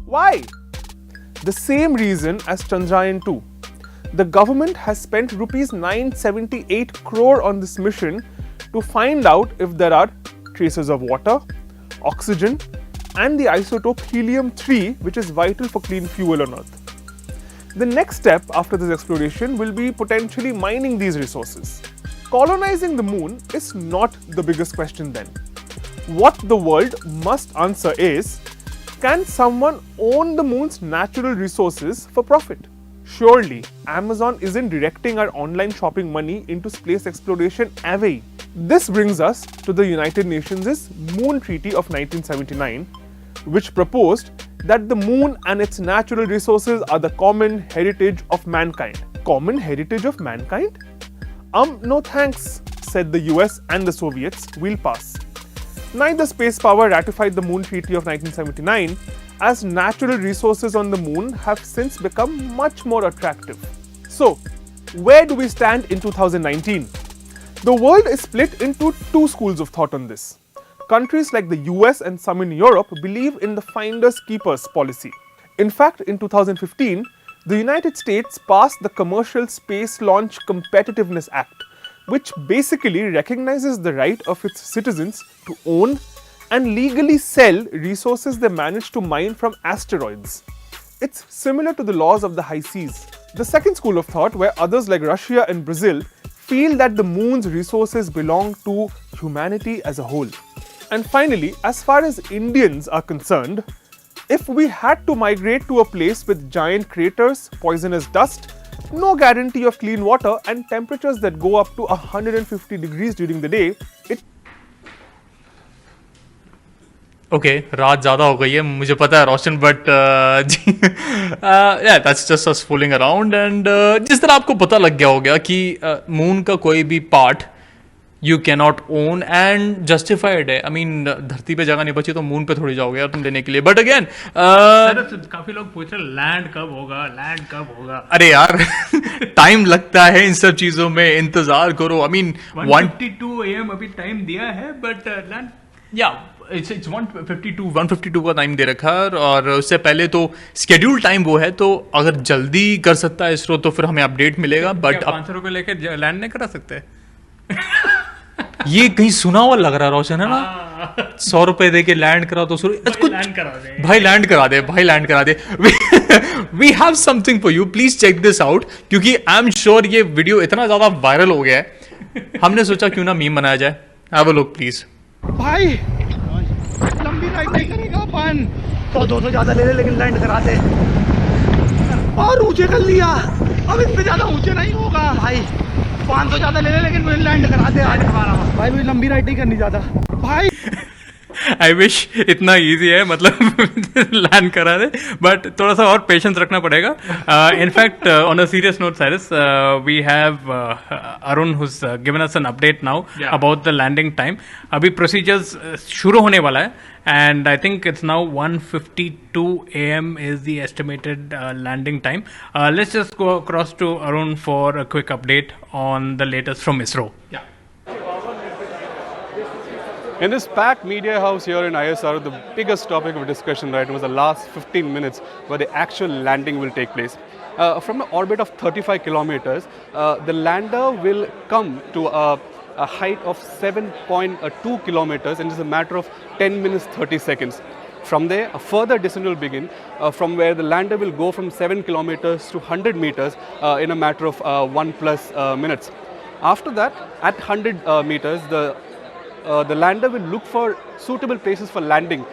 Why? The same reason as Chandrayaan 2. The government has spent rupees 978 crore on this mission to find out if there are traces of water, oxygen, and the isotope helium-3, which is vital for clean fuel on Earth. The next step after this exploration will be potentially mining these resources. Colonizing the moon is not the biggest question then. What the world must answer is, can someone own the moon's natural resources for profit? Surely, Amazon isn't directing our online shopping money into space exploration away. This brings us to the United Nations' Moon Treaty of 1979, which proposed that the moon and its natural resources are the common heritage of mankind. Common heritage of mankind? No thanks, said the US and the Soviets, we'll pass. Neither space power ratified the Moon Treaty of 1979, as natural resources on the moon have since become much more attractive. So, where do we stand in 2019? The world is split into two schools of thought on this. Countries like the US and some in Europe believe in the finders keepers policy. In fact, in 2015, the United States passed the Commercial Space Launch Competitiveness Act, which basically recognizes the right of its citizens to own and legally sell resources they manage to mine from asteroids. It's similar to the laws of the high seas. The second school of thought, where others like Russia and Brazil feel that the moon's resources belong to humanity as a whole. And finally, as far as Indians are concerned, if we had to migrate to a place with giant craters, poisonous dust, no guarantee of clean water, and temperatures that go up to 150 degrees during the day, it okay रात ज़्यादा हो गई है मुझे पता है Roshan but जी that's just us fooling around and जिस तरह आपको पता लग गया होगा कि मून का कोई भी part you cannot own and justified है आई मीन धरती पे जगह नहीं बची तो मून पे थोड़ी जाओगे यार तुम लेने के लिए बट अगेन काफी लोग पूछ रहे लैंड कब होगा अरे यार टाइम लगता है इन सब चीजों में इंतजार करो आई मीन 1:52 AM अभी टाइम दिया है बट लैंड या इट्स 152 का टाइम दे रखा है और उससे पहले तो स्केड्यूल टाइम वो है तो अगर जल्दी कर सकता है इसरो तो फिर हमें अपडेट मिलेगा बट 500 रुपए लेके लैंड नहीं करा सकते ये कहीं सुना हुआ लग रहा है रोशन है ना 100 रुपए दे के लैंड करा तो भाई लैंड करा दे we have something for you please check this out क्योंकि आई एम श्योर ये वीडियो इतना ज्यादा वायरल हो गया है हमने सोचा क्यों ना मीम बनाया जाए हैव अ लुक प्लीज भाई लंबी राइड नहीं करेगा अपन तो 200 ज्यादा ले ले लेकिन लैंड करा दे और ऊंचे कर लिया अब इससे ज्यादा ऊंचे नहीं होगा भाई 500 ज्यादा ले ले लेकिन लैंड करा दे आज भाई मुझे लंबी राइड नहीं करनी ज्यादा भाई आई विश इतना इजी है मतलब लैंड करा दे बट थोड़ा सा और पेशेंस रखना पड़ेगा in fact on a serious note Cyrus we have Arun who's given us an update now about the landing time अभी प्रोसीजर्स शुरू होने वाला है and I think it's now 1:52 AM is the estimated landing time. Let's just go across to Arun for a quick update on the latest from ISRO. Yeah. In this packed media house here in ISRO, the biggest topic of discussion right was the last 15 minutes where the actual landing will take place. From an orbit of 35 kilometers, the lander will come to a height of 7.2 kilometers in just a matter of 10 minutes 30 seconds. From there, a further descent will begin from where the lander will go from 7 kilometers to 100 meters in a matter of 1+ minutes. After that, at 100 meters, the lander will look for suitable places for landing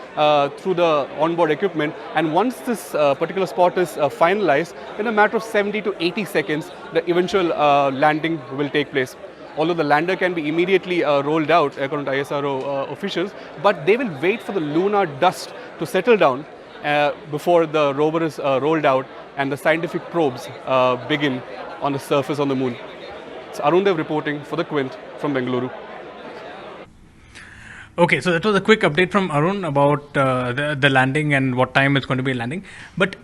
through the onboard equipment, and once this particular spot is finalized, in a matter of 70 to 80 seconds, the eventual landing will take place. Although the lander can be immediately rolled out according to ISRO officials, but they will wait for the lunar dust to settle down before the rover is rolled out and the scientific probes begin on the surface on the moon. It's Arun Dev reporting for the Quint from Bengaluru. Okay, so that was a quick update from Arun about the landing and what time it's going to be landing. But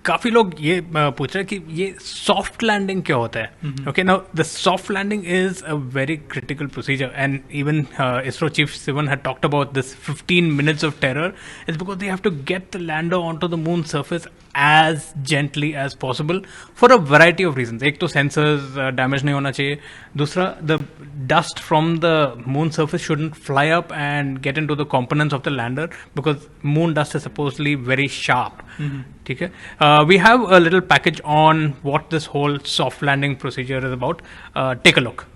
काफी लोग ये पूछ रहे हैं कि ये soft landing क्या होता है. Okay, now the soft landing is a very critical procedure and even ISRO chief Sivan had talked about this 15 minutes of terror is because they have to get the lander onto the moon surface as gently as possible for a variety of reasons. एक तो sensors damage नहीं होना चाहिए, दूसरा the dust from the moon surface shouldn't fly up and get into the components of the lander because moon dust is supposedly very sharp. ठीक है. We have a little package on what this whole soft landing procedure is about. Take a look.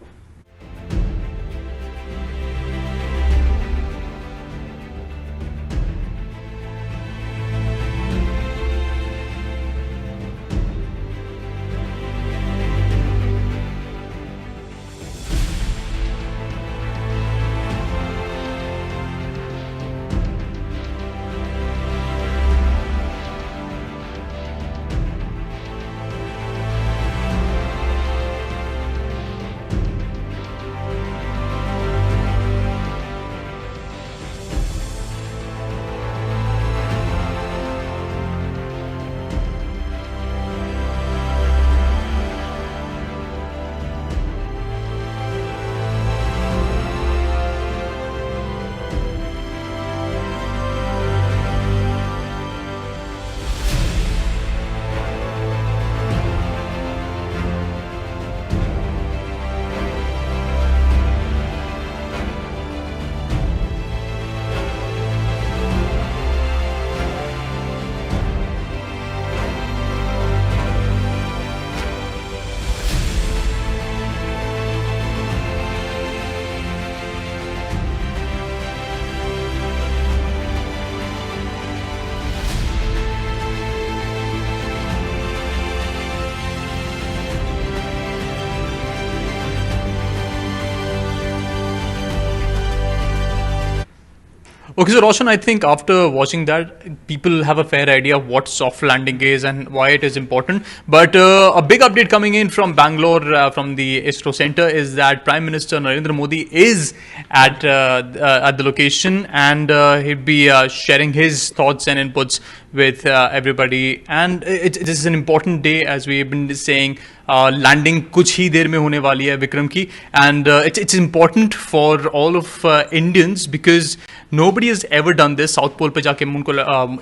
Okay, so Roshan, I think after watching that, people have a fair idea of what soft landing is and why it is important. But a big update coming in from Bangalore, from the ISRO center, is that Prime Minister Narendra Modi is at the location, and he'll be sharing his thoughts and inputs with everybody. And this is an important day, as we've been saying. Landing कुछ ही देर में होने वाली है विक्रम की, and it's important for all of Indians because nobody has ever done this. South Pole पे जाके moon को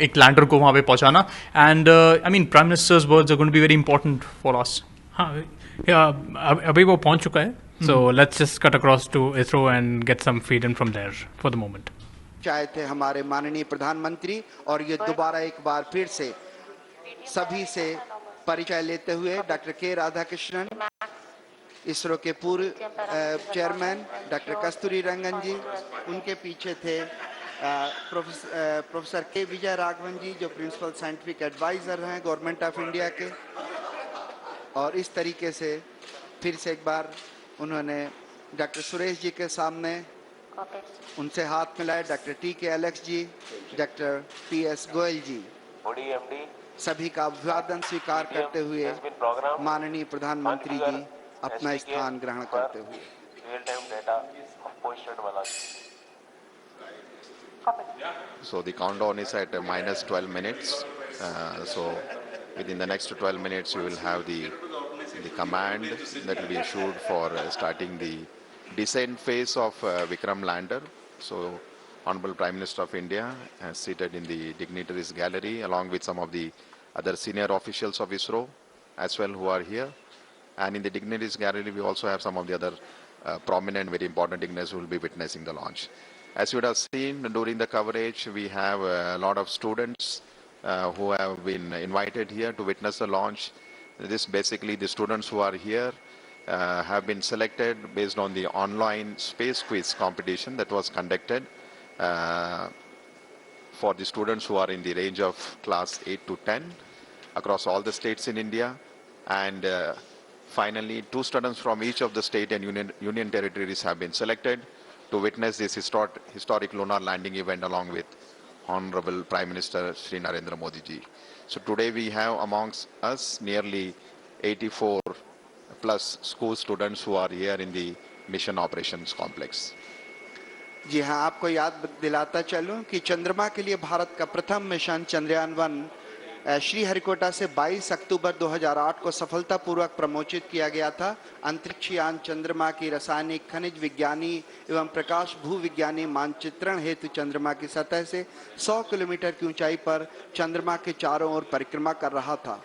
एक लैंडर को वहाँ पे पहुँचाना, and I mean Prime Minister's words are going to be very important for us. हाँ, अभी वो पहुँच चुका है. So let's just cut across to ISRO and get some feed in from there for the moment. चाहे थे हमारे माननीय प्रधानमंत्री, और ये दोबारा एक बार फिर से सभी से परिचय लेते हुए डॉक्टर के राधाकृष्णन, इसरो के पूर्व चेयरमैन डॉक्टर कस्तूरी रंगन जी, उनके पीछे थे प्रोफेसर के विजय राघवन जी जो प्रिंसिपल साइंटिफिक एडवाइजर हैं गवर्नमेंट ऑफ इंडिया के, और इस तरीके से फिर से एक बार उन्होंने डॉक्टर सुरेश जी के सामने उनसे हाथ मिलाए, डॉक्टर के एलेक्स जी, डॉक्टर PS गोयल जी, सभी का अभिवादन स्वीकार करते हुए माननीय प्रधानमंत्री जी अपना स्थान ग्रहण करते हुए. So the countdown is at minus 12 minutes. So within the next 12 minutes, you will have the command that will be issued for starting the descent phase of Vikram lander. So Honorable Prime Minister of India seated in the dignitaries gallery along with some of the other senior officials of ISRO as well who are here. And in the dignitaries gallery, we also have some of the other prominent, very important dignitaries who will be witnessing the launch. As you would have seen during the coverage, we have a lot of students who have been invited here to witness the launch. This basically, the students who are here have been selected based on the online space quiz competition that was conducted for the students who are in the range of class 8 to 10 across all the states in India. And finally, 2 students from each of the state and union territories have been selected to witness this historic lunar landing event along with Honorable Prime Minister Shri Narendra Modi ji. So today we have amongst us nearly 84 plus school students who are here in the Mission Operations Complex. जी हाँ, आपको याद दिलाता चलूं कि चंद्रमा के लिए भारत का प्रथम मिशन चंद्रयान 1 श्रीहरिकोटा से 22 अक्टूबर 2008 को सफलतापूर्वक प्रमोचित किया गया था। अंतरिक्ष यान चंद्रमा की रासायनिक, खनिज विज्ञानी एवं प्रकाश भूविज्ञानी मानचित्रण हेतु चंद्रमा की सतह से 100 किलोमीटर की ऊंचाई पर चंद्रमा के चारों ओर परिक्रमा कर रहा था।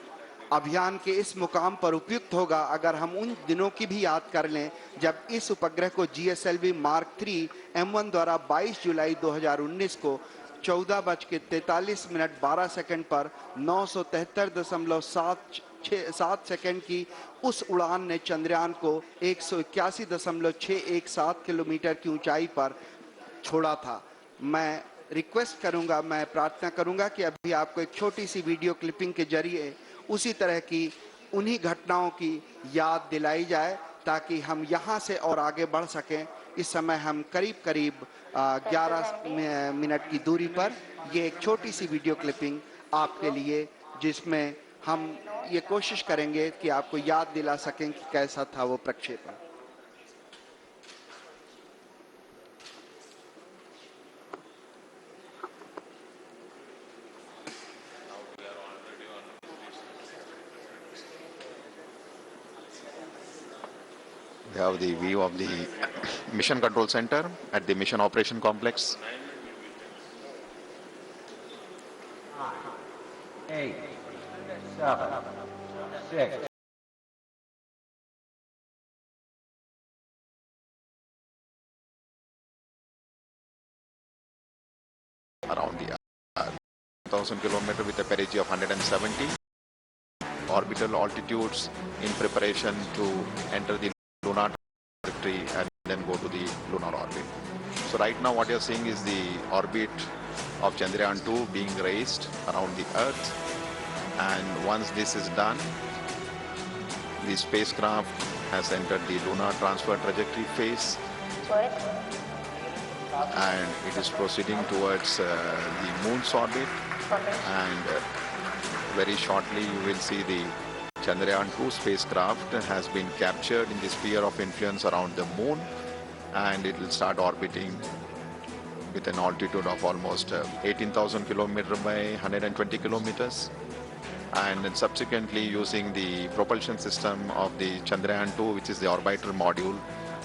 अभियान के इस मुकाम पर उपयुक्त होगा अगर हम उन दिनों की भी याद कर लें जब इस उपग्रह को GSLV Mark 3 M1 द्वारा 22 जुलाई 2019 को 14:43 पर 973.7 सेकंड की उस उड़ान ने चंद्रयान को 181.617 किलोमीटर की ऊंचाई पर छोड़ा था। मैं रिक्वेस्ट करूंगा, मैं प्रार्थना करूंगा कि अभी आपको एक छोटी सी वीडियो क्लिपिंग के जरिए उसी तरह की उन्हीं घटनाओं की याद दिलाई जाए ताकि हम यहाँ से और आगे बढ़ सकें। इस समय हम करीब 11 मिनट की दूरी पर ये एक छोटी सी वीडियो क्लिपिंग आपके लिए, जिसमें हम ये कोशिश करेंगे कि आपको याद दिला सकें कि कैसा था वो प्रक्षेपण। We have the view of the Mission Control Center at the Mission Operation Complex. 8, 7, 6. Around the 1,000 kilometers with a perigee of 170. Orbital altitudes in preparation to enter the lunar trajectory and then go to the lunar orbit. So right now what you're seeing is the orbit of Chandrayaan 2 being raised around the Earth, and once this is done, the spacecraft has entered the lunar transfer trajectory phase and it is proceeding towards the moon's orbit, and very shortly you will see the Chandrayaan 2 spacecraft has been captured in the sphere of influence around the moon, and it will start orbiting with an altitude of almost 18,000 kilometers by 120 kilometers. And then subsequently, using the propulsion system of the Chandrayaan 2, which is the orbiter module,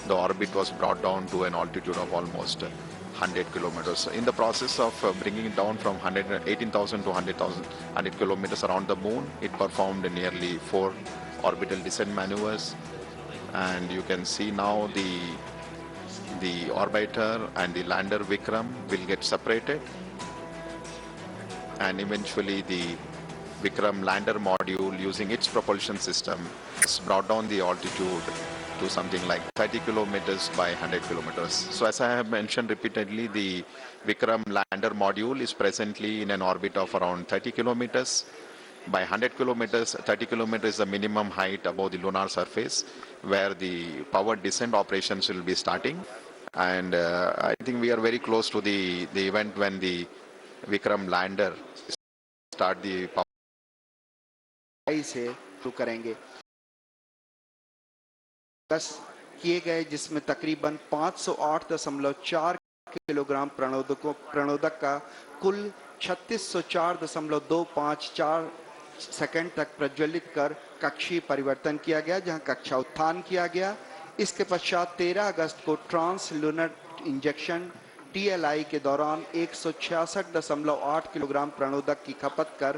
the orbit was brought down to an altitude of almost 100 kilometers. In the process of bringing it down from 18,000 to 100 kilometers around the moon, it performed nearly 4 orbital descent maneuvers. And you can see now the orbiter and the lander Vikram will get separated, and eventually the Vikram lander module, using its propulsion system, has brought down the altitude to something like 30 kilometers by 100 kilometers. So as I have mentioned repeatedly, the Vikram lander module is presently in an orbit of around 30 kilometers. By 100 kilometers, 30 kilometers is the minimum height above the lunar surface where the powered descent operations will be starting. And I think we are very close to the event when the Vikram lander start the power. से शुरू करेंगे बस किए गए, जिसमें तकरीबन 508.4 kilogram प्रणोदक का कुल 3604.254 सेकंड तक प्रज्वलित कर कक्षीय परिवर्तन किया गया, जहां कक्षा उत्थान किया गया। इसके पश्चात 13 अगस्त को ट्रांस लूनर इंजेक्शन TLI के दौरान 166.8 किलोग्राम प्रणोदक की खपत कर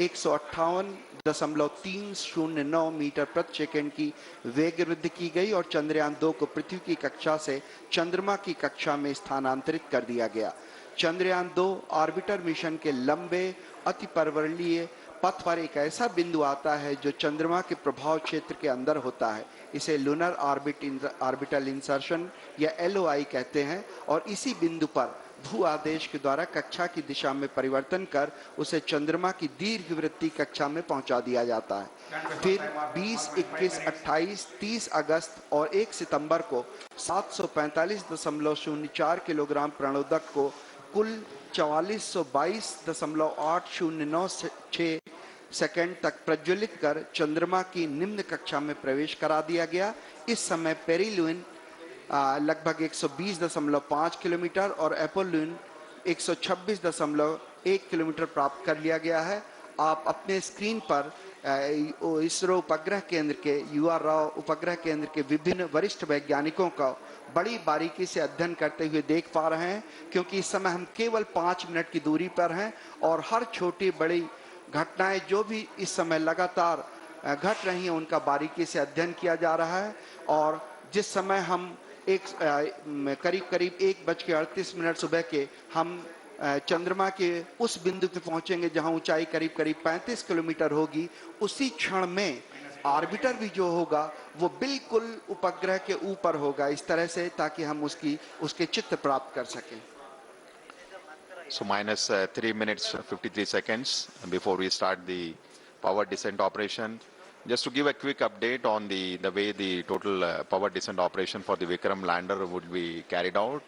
158.309 मीटर प्रति सेकंड की वेग वृद्धि की गई और चंद्रयान 2 को पृथ्वी की कक्षा से चंद्रमा की कक्षा में स्थानांतरित कर दिया गया। चंद्रयान 2 ऑर्बिटर मिशन के लंबे अतिपर्वणीय पथ पर एक ऐसा बिंदु आता है जो चंद्रमा के प्रभाव क्षेत्र के अंदर होता है। इसे लूनर ऑर्बिटल इंसर्शन या LOI कहते हैं और इसी बिंदु पर भू आदेश के द्वारा कक्षा की दिशा में परिवर्तन कर उसे चंद्रमा की दीर्घवृत्तीय कक्षा में पहुंचा दिया जाता है। फिर 20, 21, 28, 30 अगस्त और 1 सितंबर को 745.04 किलोग्राम प्रणोदक को कुल 4422.809 सेकंड तक प्रज्वलित कर चंद्रमा की निम्न कक्षा में प्रवेश करा दिया गया। इस समय पेरिलुइन लगभग 120.5 किलोमीटर और एपोलुइन 126.1 किलोमीटर प्राप्त कर लिया गया है। आप अपने स्क्रीन पर इसरो उपग्रह केंद्र के UR राव उपग्रह केंद्र के विभिन्न वरिष्ठ वैज्ञानिकों का बड़ी बारीकी से अध्ययन करते हुए देख पा रहे हैं, क्योंकि इस समय हम केवल 5 मिनट की दूरी पर हैं और हर छोटी बड़ी घटनाएं जो भी इस समय लगातार घट रही हैं उनका बारीकी से अध्ययन किया जा रहा है। और जिस समय हम करीब 1:38 सुबह के हम चंद्रमा के उस बिंदु पे पहुंचेंगे जहां ऊंचाई करीब 35 किलोमीटर होगी, उसी क्षण में ऑर्बिटर भी जो होगा वो बिल्कुल उपग्रह के ऊपर होगा, इस तरह से ताकि हम उसके चित्र प्राप्त कर सकें। So minus 3 minutes 53 seconds before we start the power descent operation. Just to give a quick update on the way the total power descent operation for the Vikram lander would be carried out.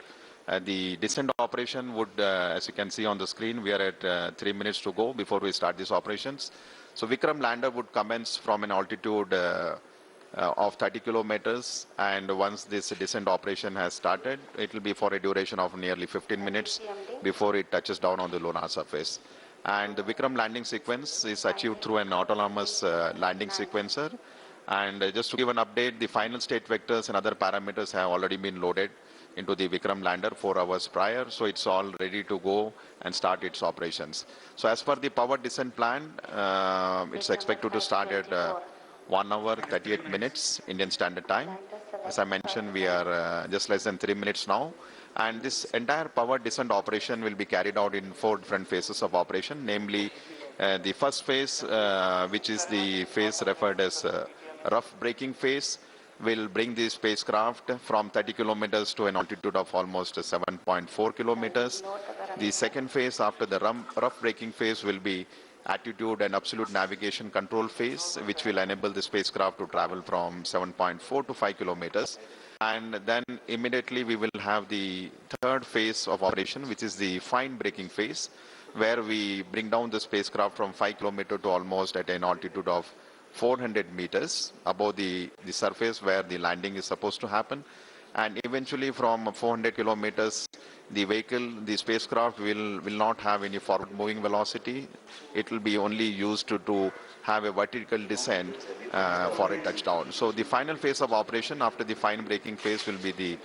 The descent operation would, as you can see on the screen, we are at 3 minutes to go before we start these operations. So Vikram lander would commence from an altitude of 30 kilometers, and once this descent operation has started, it will be for a duration of nearly 15 minutes before it touches down on the lunar surface. And the Vikram landing sequence is achieved through an autonomous landing sequencer. And just to give an update, the final state vectors and other parameters have already been loaded into the Vikram lander 4 hours prior, so it's all ready to go and start its operations. So as per the power descent plan, it's expected to start at 1 hour 38 minutes Indian Standard Time. As I mentioned, we are just less than 3 minutes now, and this entire power descent operation will be carried out in 4 different phases of operation, namely the first phase, which is the phase referred as rough braking phase, will bring the spacecraft from 30 kilometers to an altitude of almost 7.4 kilometers. The second phase after the rough braking phase will be attitude and absolute navigation control phase, which will enable the spacecraft to travel from 7.4 to 5 kilometers. And then immediately we will have the third phase of operation, which is the fine braking phase, where we bring down the spacecraft from 5 kilometers to almost at an altitude of 400 meters above the surface where the landing is supposed to happen. And eventually from 400 kilometers, the vehicle, the spacecraft will not have any forward moving velocity. It will be only used to have a vertical descent for a touchdown. So the final phase of operation after the fine braking phase will be the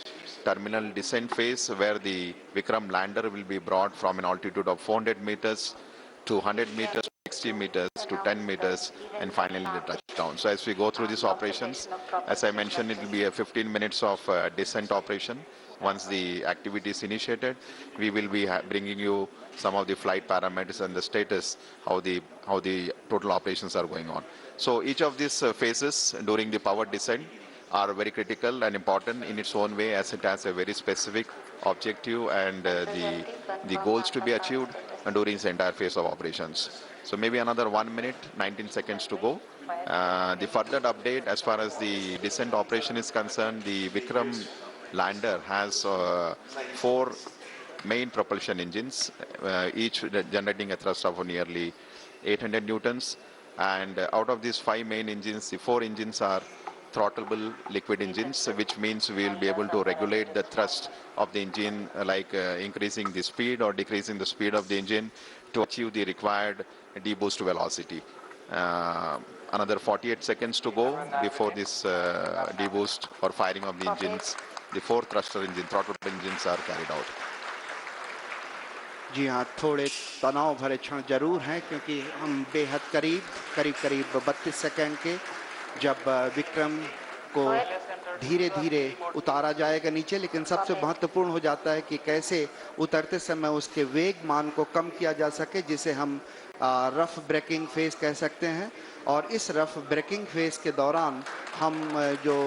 terminal descent phase, where the Vikram lander will be brought from an altitude of 400 meters to 100 meters, 60 meters to 10 meters, and finally the touchdown. So as we go through these operations, as I mentioned, it will be a 15 minutes of descent operation. Once the activity is initiated, we will be bringing you some of the flight parameters and the status, how the total operations are going on. So each of these phases during the power descent are very critical and important in its own way, as it has a very specific objective and the goals to be achieved during this entire phase of operations. So maybe another 1 minute 19 seconds to go. The further update as far as the descent operation is concerned, the Vikram lander has 4 main propulsion engines, each generating a thrust of nearly 800 newtons. And out of these 5 main engines, the 4 engines are throttleable liquid engines, which means we will be able to regulate the thrust of the engine, like increasing the speed or decreasing the speed of the engine to achieve the required deboost velocity. Another 48 seconds to go before this deboost or firing of the engines, the 4 thruster engine, throttle engines are carried out. जी हाँ, थोड़े तनाव भरे क्षण जरूर हैं क्योंकि हम बेहद करीब करीब 32 सेकंड के जब विक्रम को धीरे धीरे उतारा जाएगा नीचे, लेकिन सबसे महत्वपूर्ण हो जाता है कि कैसे उतरते समय उसके वेग मान को कम किया जा सके, जिसे हम रफ ब्रेकिंग फेज कह सकते हैं। और इस रफ ब्रेकिंग फेज के दौरान हम जो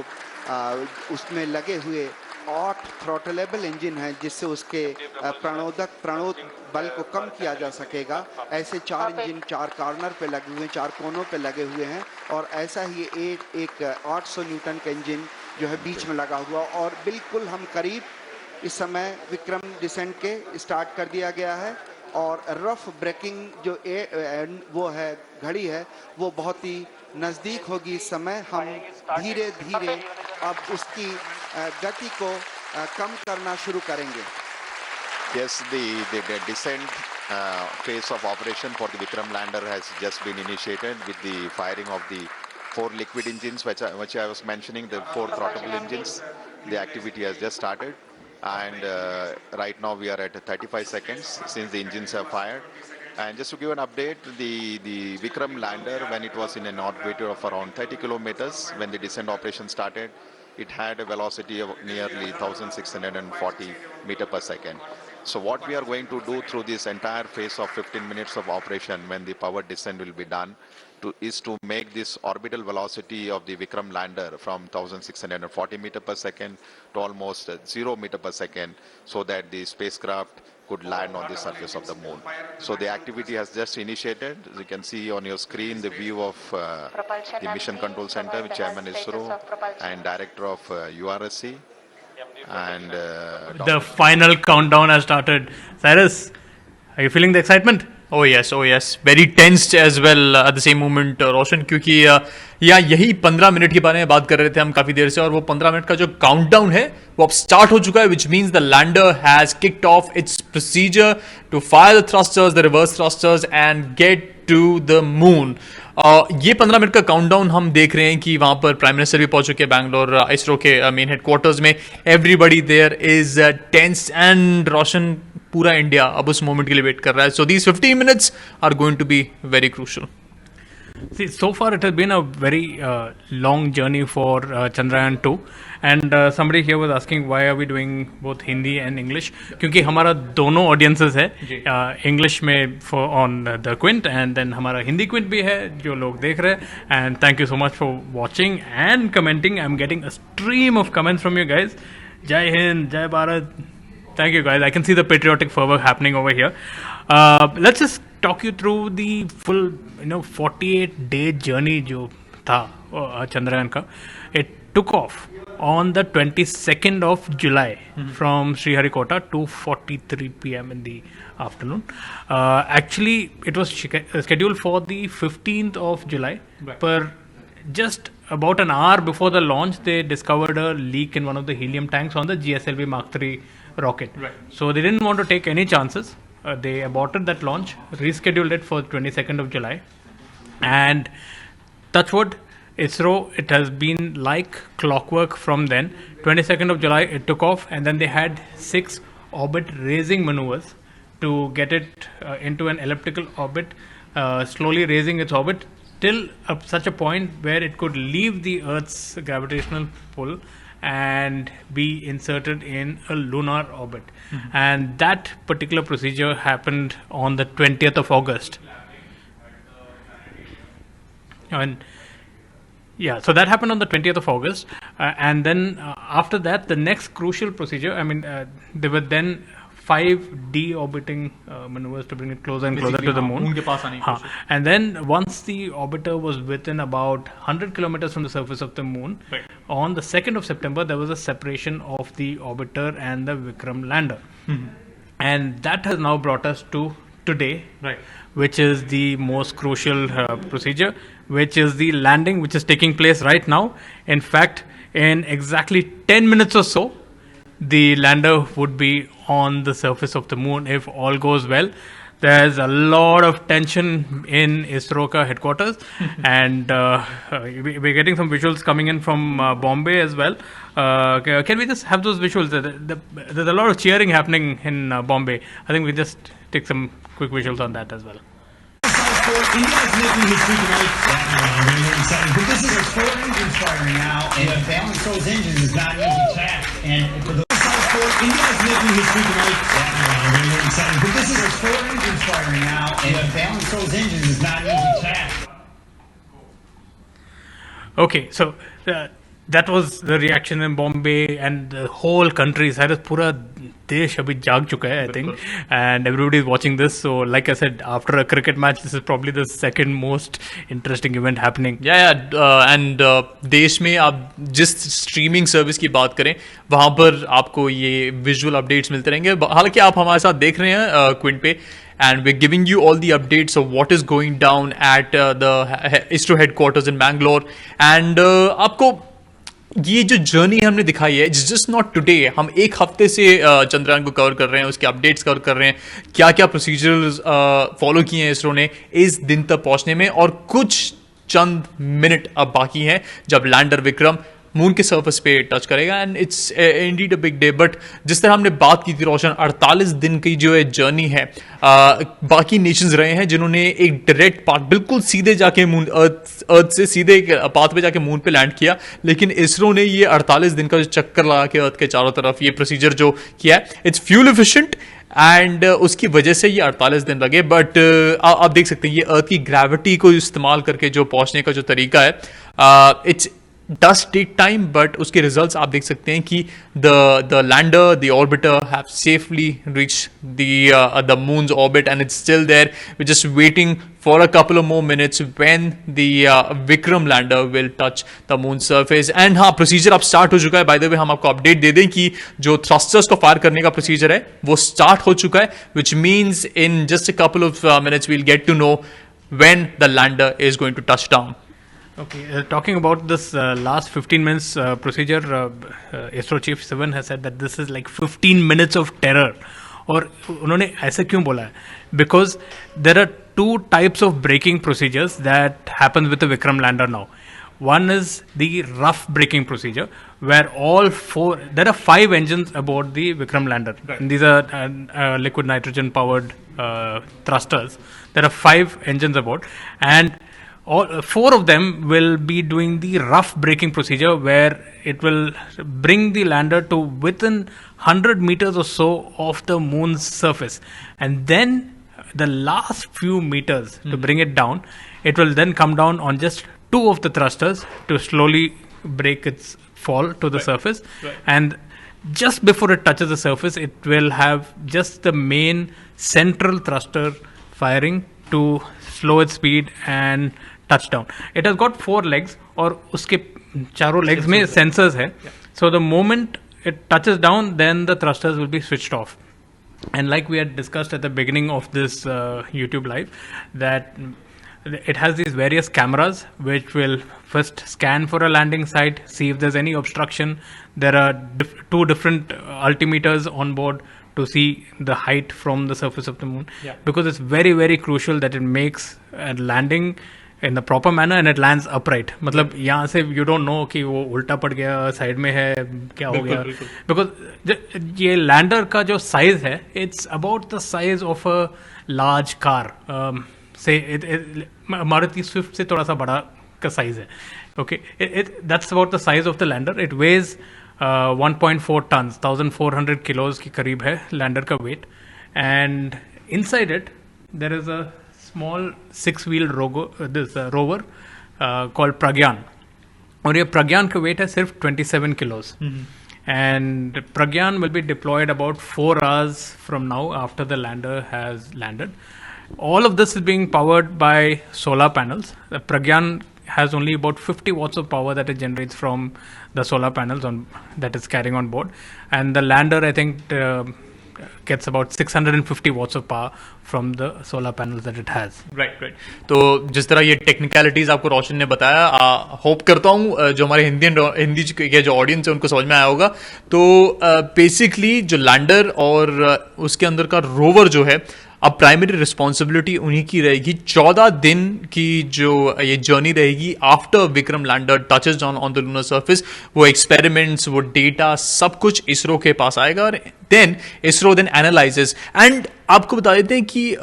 उसमें लगे हुए 8 थ्रॉटलेबल इंजन हैं, जिससे उसके प्रणोद बल को कम किया जा सकेगा। ऐसे 4 इंजन 4 कॉर्नर पे लगे हुए हैं, 4 कोनों पे लगे हुए हैं, और ऐसा ही एक 800 न्यूटन का इंजन जो है बीच में लगा हुआ। और बिल्कुल हम करीब इस समय विक्रम डिसेंट के स्टार्ट कर दिया गया है, और रफ ब्रेकिंग जो वो है घड़ी है वो बहुत ही नज़दीक होगी। इस समय हम धीरे धीरे अब उसकी गति को कम करना शुरू करेंगे। Yes, the descent phase of operation for the Vikram lander has just been initiated with the firing of the 4 liquid engines, which I was mentioning, the 4 throttleable engines. The activity has just started, and right now we are at 35 seconds since the engines have fired. And just to give an update, the Vikram lander, when it was in an orbit of around 30 kilometers, when the descent operation started, it had a velocity of nearly 1640 meter per second. So what we are going to do through this entire phase of 15 minutes of operation, when the power descent will be done, is to make this orbital velocity of the Vikram lander from 1640 meter per second to almost 0 meter per second, so that the spacecraft could land on the surface of the moon. So the activity has just initiated. As you can see on your screen, the view of the Mission Control Center with Chairman ISRO and Director of URSC. And the final countdown has started. Cyrus, are you feeling the excitement? Oh yes, very tensed as well at the same moment, रोशन, क्योंकि यही 15 minute के बारे में बात कर रहे थे हम काफी देर से, और वो 15 मिनट का जो काउंटडाउन है वो अब स्टार्ट हो चुका है, which means the lander has kicked off its procedure to fire the thrusters, the reverse thrusters and get to the moon. ये 15 मिनट का काउंटडाउन हम देख रहे हैं कि वहां पर प्राइम मिनिस्टर भी पहुंच चुके हैं बैंगलोर इसरो के मेन हेडक्वार्टर्स में. Everybody there is tense and Roshan, पूरा इंडिया अब उस मोमेंट के लिए वेट कर रहा है. So these 15 minutes are going to be very crucial. See, so far it has been a very long journey for Chandrayaan 2, and somebody here was asking why are we doing both Hindi and English? क्योंकि हमारा दोनों audiences है, English में for on the Quint, and then हमारा Hindi Quint भी है जो लोग देख रहे हैं. And thank you so much for watching and commenting. I'm getting a stream of comments from you guys. Jai Hind, Jai Bharat. Thank you guys. I can see the patriotic fervor happening over here. Let's just talk you through the full 48-day journey जो था चंद्रयान का. It took off on the 22nd of July from Sriharikota, 2:43 p.m. in the afternoon. Actually, it was scheduled for the 15th of July, but just about an hour before the launch, they discovered a leak in one of the helium tanks on the GSLV Mark III rocket. So they didn't want to take any chances. They aborted that launch, rescheduled it for 22nd of July, and touch wood, ISRO, it has been like clockwork from then. 22nd of July it took off, and then they had 6 orbit raising maneuvers to get it into an elliptical orbit, slowly raising its orbit till such a point where it could leave the Earth's gravitational pull and be inserted in a lunar orbit. And that particular procedure happened on the 20th of August. And yeah, so that happened on the 20th of August, and then after that, the next crucial procedure, there were then 5 deorbiting maneuvers to bring it closer and closer to the moon. And then once the orbiter was within about 100 kilometers from the surface of the moon, on the 2nd of September, there was a separation of the orbiter and the Vikram lander. And that has now brought us to today, which is the most crucial procedure, which is the landing, which is taking place right now. In fact, in exactly 10 minutes or so, the lander would be on the surface of the moon if all goes well. there's a lot of tension in ISRO ka headquarters, and we're getting some visuals coming in from Bombay as well. Can we just have those visuals? There's a lot of cheering happening in Bombay. I think we just take some quick visuals on that as well. India is making history tonight. Very exciting. But this is a 4-engine firing now, and balance those engines is not an easy task. And for those India is making history tonight. Very exciting. But this is a 4-engine firing now, and balance those engines is not an easy task. Okay, so that was the reaction in Bombay and the whole country. पूरा देश अभी जाग चुका है, I think, and everybody is watching this. So, like I said, after a cricket match, this is probably the second most interesting event happening. And देश में आप जिस स्ट्रीमिंग सर्विस की बात करें वहां पर आपको ये विजुअल अपडेट्स मिलते रहेंगे. हालांकि आप हमारे साथ देख रहे हैं क्विंट पे, and we're giving you all the updates of what is going down at the ISRO headquarters in Bangalore. And आपको ये जो जर्नी हमने दिखाई है, इट्स जस्ट नॉट टुडे. हम एक हफ्ते से चंद्रयान को कवर कर रहे हैं, उसके अपडेट्स कवर कर रहे हैं, क्या क्या प्रोसीजर्स फॉलो किए हैं इसरो ने इस दिन तक पहुंचने में, और कुछ चंद मिनट अब बाकी हैं जब लैंडर विक्रम मून के सरफेस पे टच करेगा. And it's indeed a big day. But जिस तरह हमने बात की थी रोशन, 48 दिन की जो है जर्नी है, बाकी नेशंस रहे हैं जिन्होंने एक डायरेक्ट पाथ बिल्कुल सीधे जाके मून अर्थ से सीधे एक पाथ पे जाके मून पे लैंड किया. लेकिन इसरो ने ये 48 दिन का जो चक्कर लगा के अर्थ के चारों तरफ ये प्रोसीजर जो किया है, इट्स फ्यूल एफिशिएंट, एंड उसकी वजह से ये 48 दिन लगे. बट आप देख सकते हैं ये अर्थ की ग्रेविटी को इस्तेमाल करके जो पहुंचने का जो तरीका है, it's does take time, but उसके results आप देख सकते हैं कि the lander, the orbiter have safely reached the moon's orbit, and it's still there. We're just waiting for a couple of more minutes when the Vikram lander will touch the moon's surface. And हाँ, procedure अब start हो चुका है. By the way, हम आपको update दे दें कि जो thrusters को fire करने का procedure है वो start हो चुका है, which means in just a couple of minutes we'll get to know when the lander is going to touch down. Okay, talking about this last 15 minutes procedure, ISRO Chief Sivan has said that this is like 15 minutes of terror. और उन्होंने ऐसा क्यों बोला है? Because there are two types of braking procedures that happens with the Vikram lander now. One is the rough braking procedure, where there are 5 engines aboard the Vikram lander. Right. And these are liquid nitrogen powered thrusters. There are 5 engines aboard, and all 4 of them will be doing the rough braking procedure, where it will bring the lander to within 100 meters or so of the moon's surface, and then the last few meters to bring it down, it will then come down on just 2 of the thrusters to slowly break its fall to the surface. And just before it touches the surface, it will have just the main central thruster firing to slow its speed and touchdown. It has got 4 legs, और उसके चारों legs में sensors है. So the moment it touches down, then the thrusters will be switched off. And like we had discussed at the beginning of this YouTube live, that it has these various cameras which will first scan for a landing site, see if there's any obstruction. There are 2 different altimeters on board to see the height from the surface of the moon, because it's very, very crucial that it makes a landing in the proper manner and it lands upright. मतलब यहाँ से you don't know कि वो उल्टा पड़ गया, side में है, क्या हो गया. Because ये लैंडर का जो साइज है, it's about the size of a large car. Say Maruti Swift से थोड़ा सा बड़ा का साइज है. Okay, that's about the size of the lander. It weighs 1.4 tons, 1400 kilos के करीब है लैंडर का weight. And inside it there is a small 6-wheeled rover called Pragyan. और ये प्रज्ञान का weight है सिर्फ 27 kilos. And Pragyan will be deployed about 4 hours from now after the lander has landed. All of this is being powered by solar panels. The Pragyan has only about 50 watts of power that it generates from the solar panels that it's carrying on board. And the lander, I think, gets about 650 watts of power from the solar panels that it has. Right. तो जिस तरह ये technicalities आपको रोशन ने बताया, hope करता हूँ जो हमारे हिंदी के जो ऑडियंस है उनको समझ में आया होगा. तो बेसिकली जो लैंडर और उसके अंदर का रोवर जो है, अब प्राइमरी रिस्पॉन्सिबिलिटी उन्हीं की रहेगी। 14 दिन की जो ये जर्नी रहेगी after Vikram lander touches down on the lunar surface, वो एक्सपेरिमेंट्स, वो डेटा, सब कुछ इसरो के पास आएगा और then ISRO then analyses. And आपको बता देते हैं कि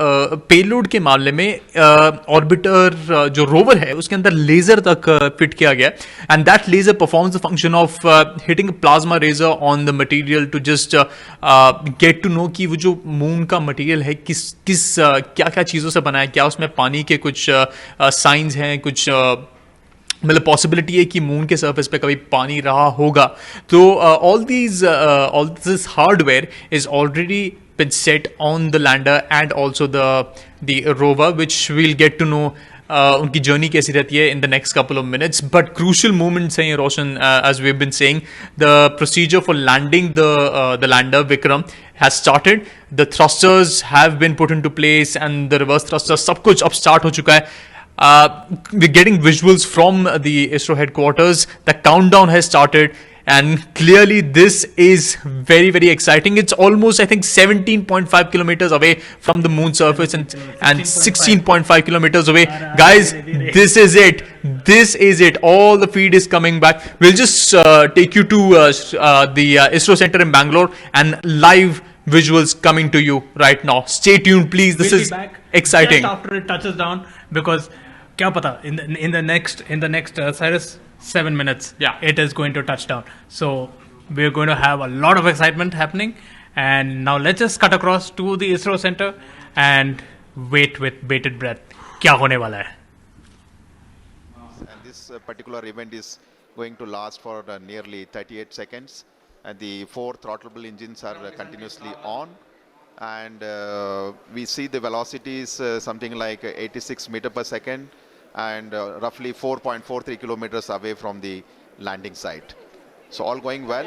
पेलोड के मामले में ऑर्बिटर जो रोवर है उसके अंदर लेजर तक फिट किया गया, and that laser performs the function of hitting plasma razor on the material to just get to know कि वो जो मून का मटेरियल है किस किस क्या क्या चीज़ों से बना है, क्या उसमें पानी के कुछ साइंस हैं, कुछ मतलब पॉसिबिलिटी है कि मून के सरफेस पे कभी पानी रहा होगा। तो all this hardware is already been set on the lander and also the rover, which we'll get to know उनकी जर्नी कैसी रहती है in the next couple of minutes. But crucial moments हैं ये रोशन, as we've been saying, the procedure for landing the lander Vikram has started. The thrusters have been put into place and the reverse thrusters, सब कुछ अब start हो चुका है. We're getting visuals from the ISRO headquarters. The countdown has started. And clearly this is very, very exciting. It's almost, I think, 17.5 kilometers away from the moon surface and 16.5 kilometers away. Guys, this is it. This is it. All the feed is coming back. We'll just take you to the ISRO center in Bangalore and live visuals coming to you right now. Stay tuned, please. This is exciting. Just after it touches down, because kya pata, in the next Cyrus 7 minutes, yeah, it is going to touch down. So we're going to have a lot of excitement happening. And now let's just cut across to the ISRO center and wait with bated breath. Kya hone wala hai? And this particular event is going to last for nearly 38 seconds. And the 4 throttleable engines are continuously on. And we see the velocity is something like 86 meter per second. And roughly 4.43 kilometers away from the landing site. So all going well.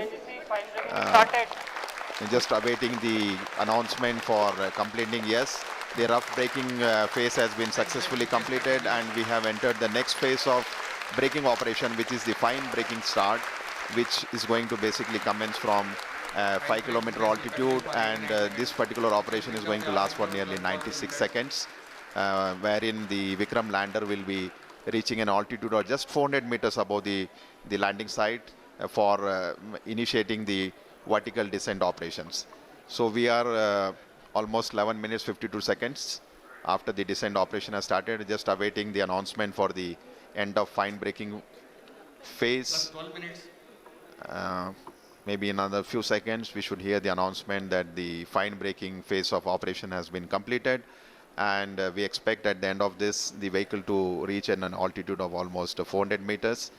Just awaiting the announcement for completing. Yes, the rough braking phase has been successfully completed, and we have entered the next phase of braking operation, which is the fine braking start, which is going to basically commence from 5 kilometer altitude, and this particular operation is going to last for nearly 96 seconds. Wherein the Vikram lander will be reaching an altitude of just 400 meters above the landing site for initiating the vertical descent operations. So we are almost 11 minutes 52 seconds after the descent operation has started, just awaiting the announcement for the end of fine braking phase. 12 minutes. Maybe in another few seconds we should hear the announcement that the fine braking phase of operation has been completed. And we expect at the end of this the vehicle to reach an altitude of almost 400 meters.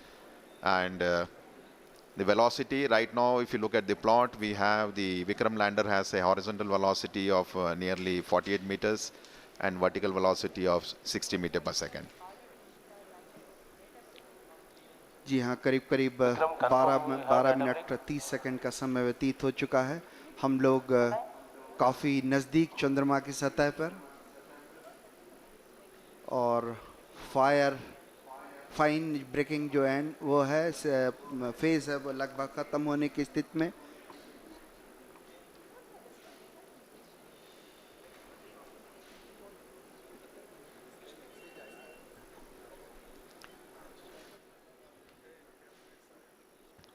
And the velocity right now, if you look at the plot, we have the Vikram lander has a horizontal velocity of nearly 48 meters and vertical velocity of 60 meters per second. जी हाँ, करीब करीब 12 minute 30 second का समय व्यतीत हो चुका है। हम लोग काफ़ी नज़दीक चंद्रमा की सतह पर, और फाइन ब्रेकिंग जो है वो है फेज है वो लगभग ख़त्म होने की स्थिति में।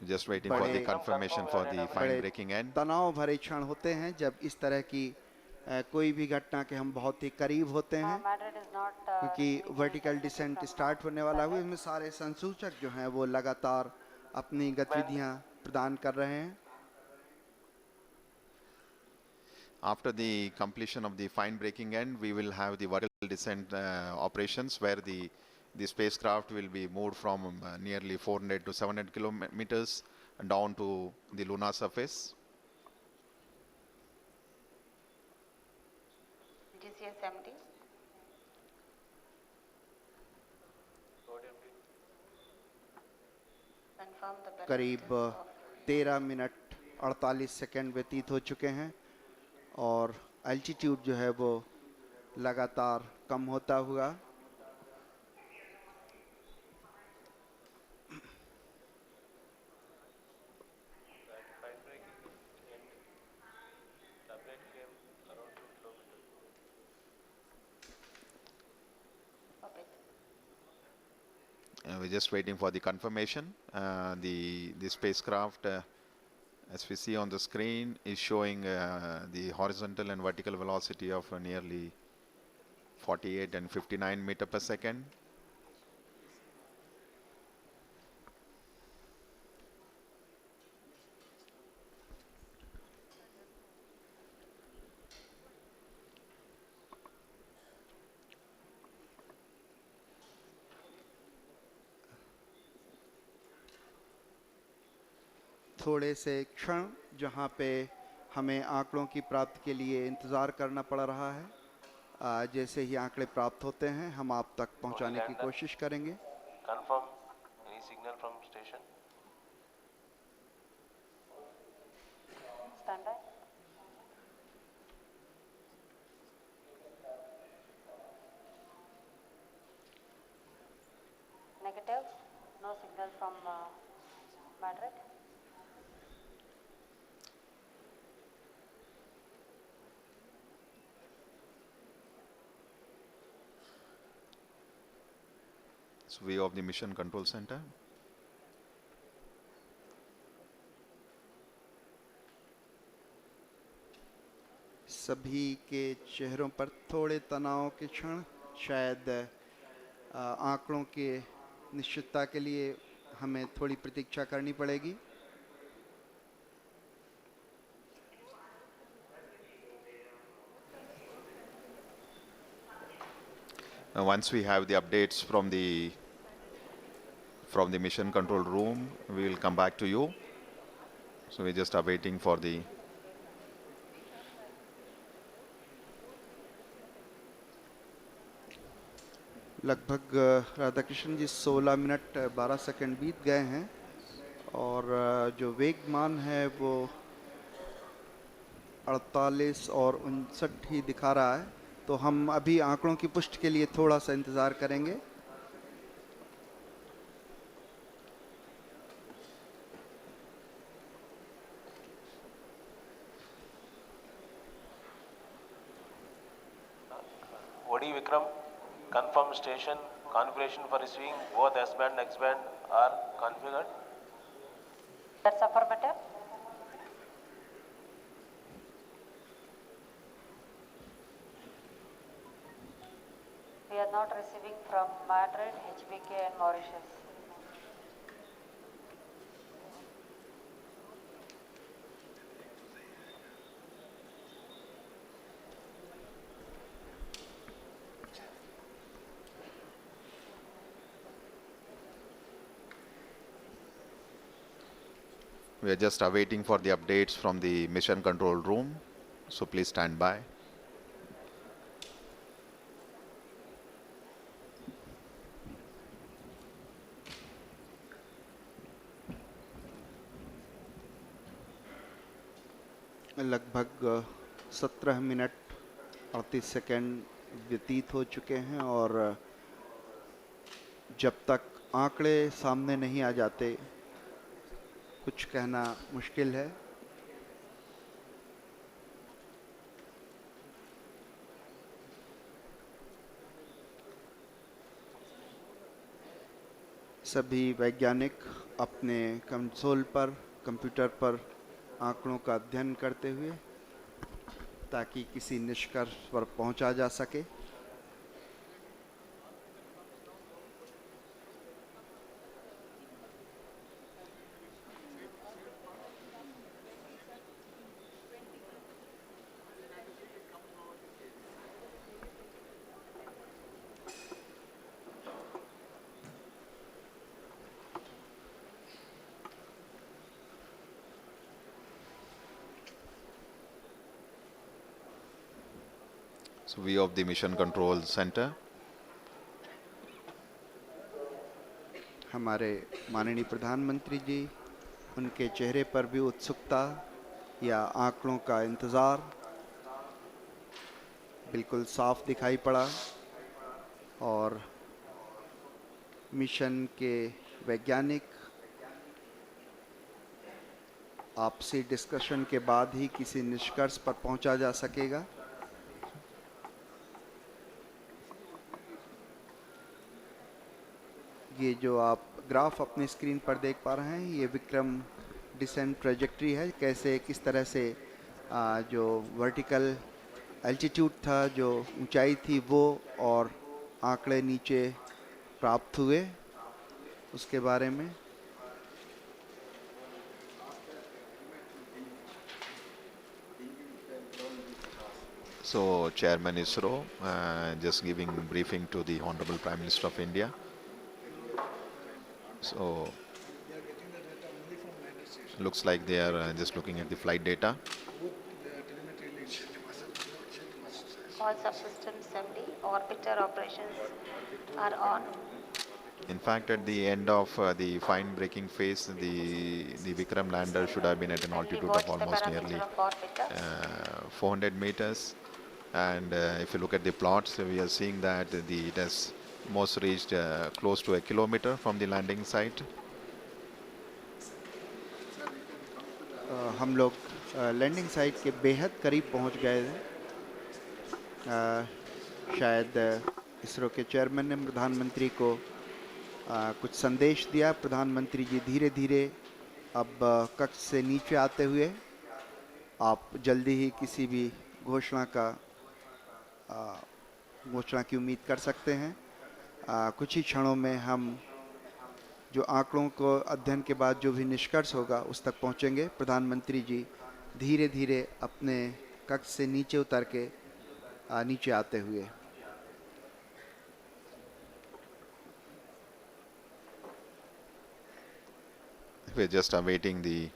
Just waiting for the confirmation for the fine braking end. तनाव भरे क्षण होते हैं जब इस तरह की कोई भी घटना के हम बहुत ही करीब होते हैं, क्योंकि वर्टिकल डिसेंट स्टार्ट होने वाला है। इसमें सारे संसूचक जो हैं वो लगातार अपनी गतिविधियां प्रदान कर रहे हैं। After the completion of the fine braking end, we will have the vertical descent operations, where the spacecraft will be moved from nearly 400 to 700 kilometers down to the lunar surface. करीब 13 मिनट 48 सेकंड व्यतीत हो चुके हैं और altitude जो है वो लगातार कम होता हुआ we're just waiting for the confirmation. The spacecraft, as we see on the screen, is showing the horizontal and vertical velocity of nearly 48 and 59 meter per second. थोड़े से क्षण जहां पे हमें आंकड़ों की प्राप्ति के लिए इंतज़ार करना पड़ रहा है, जैसे ही आंकड़े प्राप्त होते हैं हम आप तक पहुंचाने की कोशिश करेंगे। Confirm any signal from station. Stand by. Negative. No signal from Madrid. It's view of the mission control center. सभी के चेहरों पर थोड़े तनाव के क्षण, शायद आंकड़ों के निश्चितता के लिए हमें थोड़ी प्रतीक्षा करनी पड़ेगी। Once we have the updates from the mission control room, we will come back to you. So we just are waiting for the लगभग राधाकृष्ण जी 16 मिनट 12 सेकंड बीत गए हैं और जो वेगमान है वो 48 और 59 ही दिखा रहा है, तो हम अभी आंकड़ों की पुष्टि के लिए थोड़ा सा इंतज़ार करेंगे। OD Vikram, confirm station configuration for receiving both S-band and X-band are configured. That's affirmative. We are not receiving from Madrid, HBK and Mauritius. we are just awaiting for the updates from the mission control room. So please stand by. लगभग 17 minute 38 second व्यतीत हो चुके हैं और जब तक आंकड़े सामने नहीं आ जाते कुछ कहना मुश्किल है। सभी वैज्ञानिक अपने कंसोल पर, कंप्यूटर पर आंकड़ों का अध्ययन करते हुए ताकि किसी निष्कर्ष पर पहुंचा जा सके। So view of the mission control center. हमारे माननीय प्रधानमंत्री जी, उनके चेहरे पर भी उत्सुकता या आंकड़ों का इंतज़ार बिल्कुल साफ दिखाई पड़ा और मिशन के वैज्ञानिक आपसी डिस्कशन के बाद ही किसी निष्कर्ष पर पहुंचा जा सकेगा। ये जो आप ग्राफ अपने स्क्रीन पर देख पा रहे हैं, ये विक्रम डिसेंट ट्रेजेक्ट्री है, कैसे किस तरह से जो वर्टिकल एल्टीट्यूड था, जो ऊंचाई थी वो, और आंकड़े नीचे प्राप्त हुए उसके बारे में। So, Chairman ISRO just giving briefing to the Honorable Prime Minister of India. So, looks like they are just looking at the flight data. All subsystems MD, orbiter operations are on. In fact, at the end of the fine braking phase, the Vikram lander should have been at an altitude of almost nearly 400 meters. And if you look at the plots, we are seeing that it has most reached close to a kilometer from the landing site. हम लोग landing site के बेहद करीब पहुंच गए थे। शायद इसरो के चेयरमैन ने प्रधानमंत्री को कुछ संदेश दिया। प्रधानमंत्री जी धीरे धीरे अब कक्ष से नीचे आते हुए, आप जल्दी ही किसी भी घोषणा की उम्मीद कर सकते हैं। कुछ ही क्षणों में हम जो आंकड़ों को अध्ययन के बाद जो भी निष्कर्ष होगा उस तक पहुंचेंगे। प्रधानमंत्री जी धीरे धीरे अपने कक्ष से नीचे उतर के नीचे आते हुए। We're just awaiting the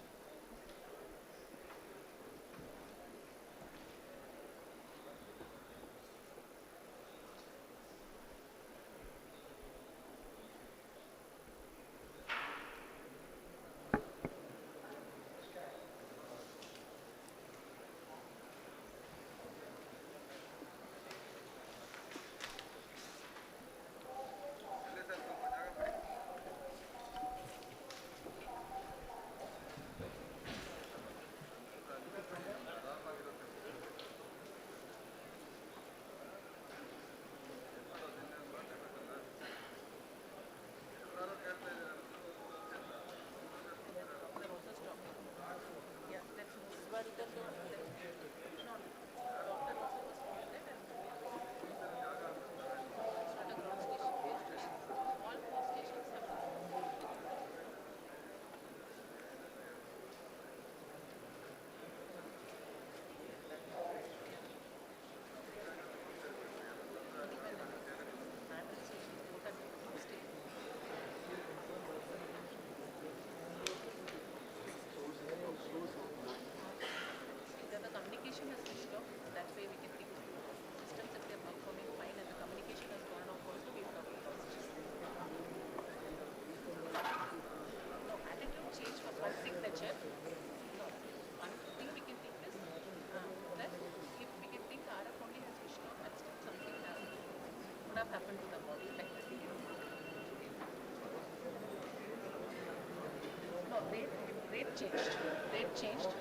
Rate changed.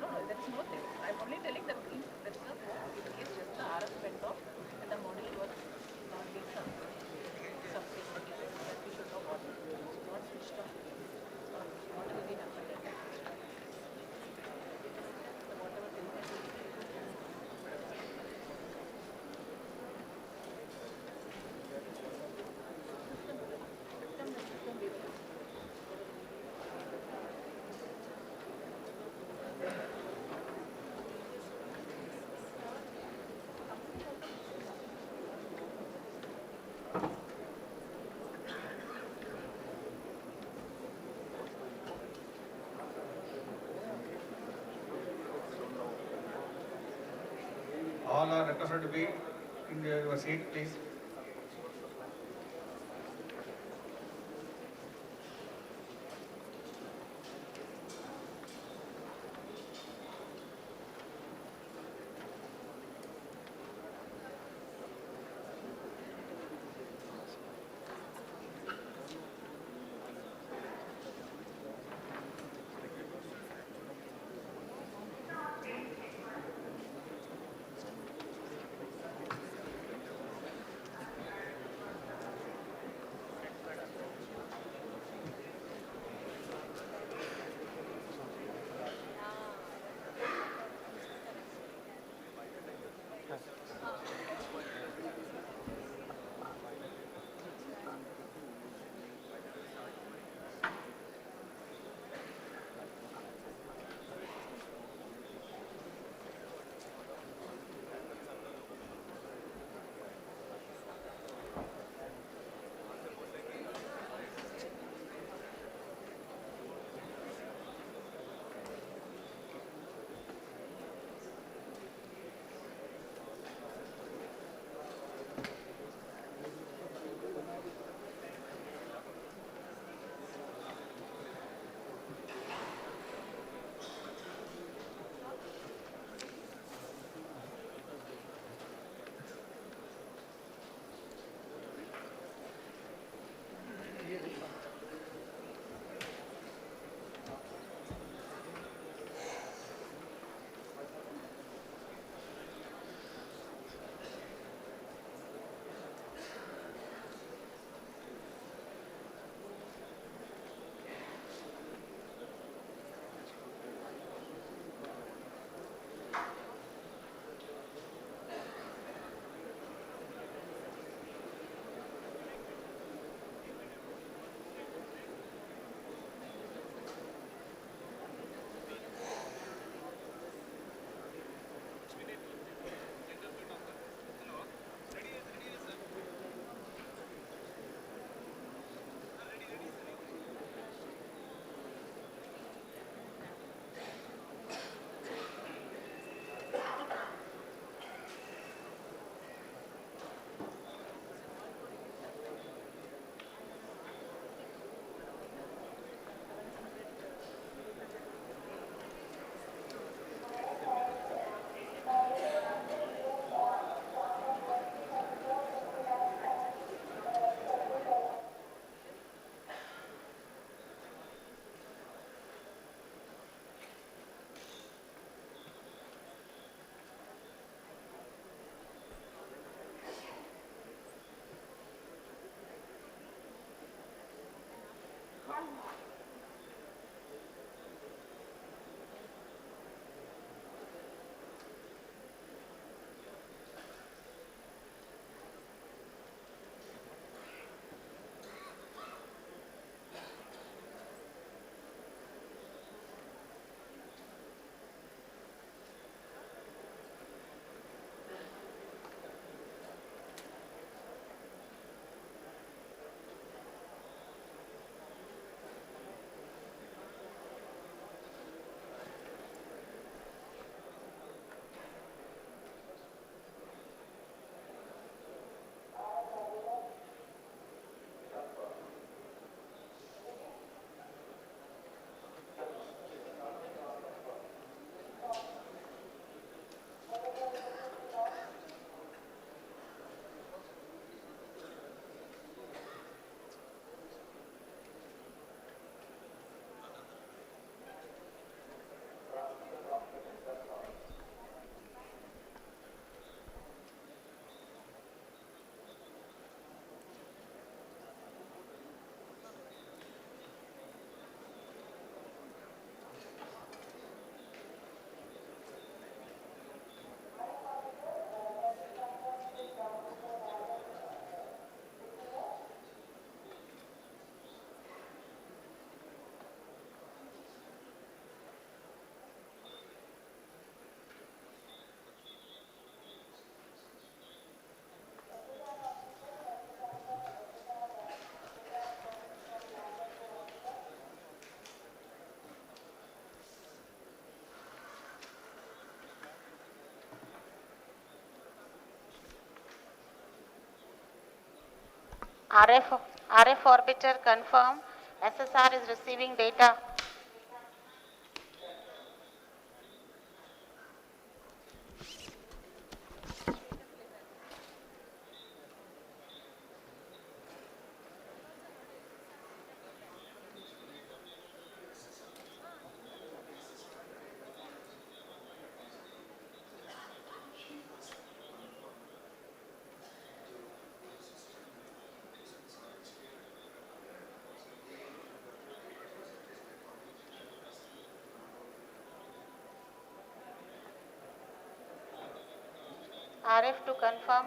No, there is no thing. I'm only telling that there is no in case just the RF went off and the model was not being something that we should know what not switched off. So what will be happened at that? Whatever All are requested to be in your seat, please. RF orbiter confirm. SSR is receiving data. RF to confirm.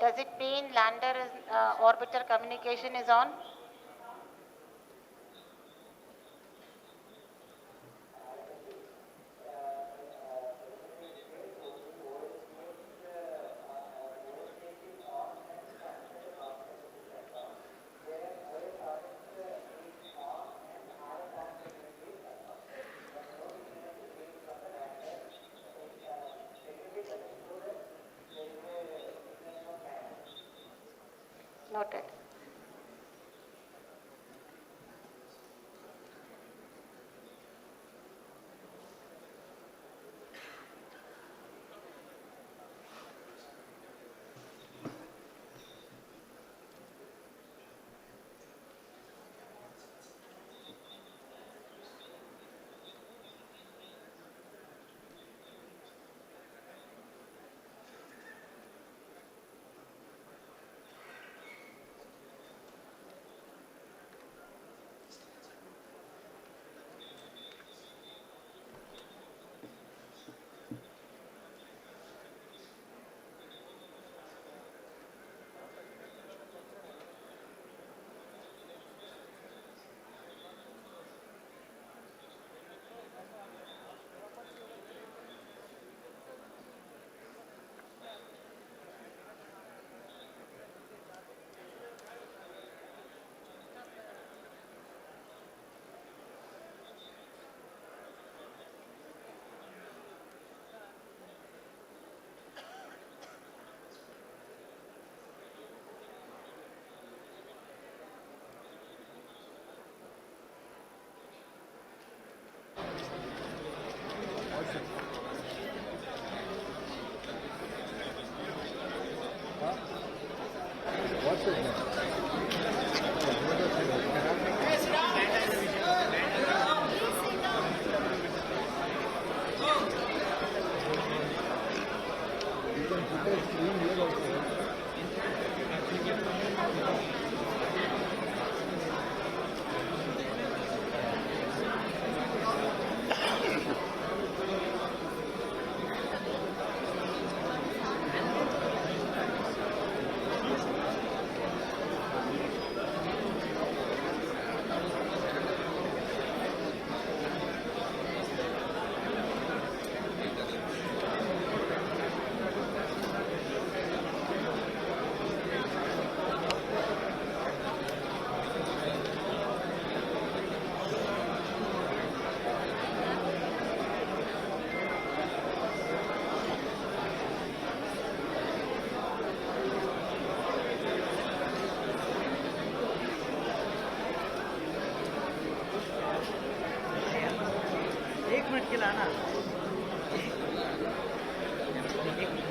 Does it mean lander is, orbiter communication is on? Noted.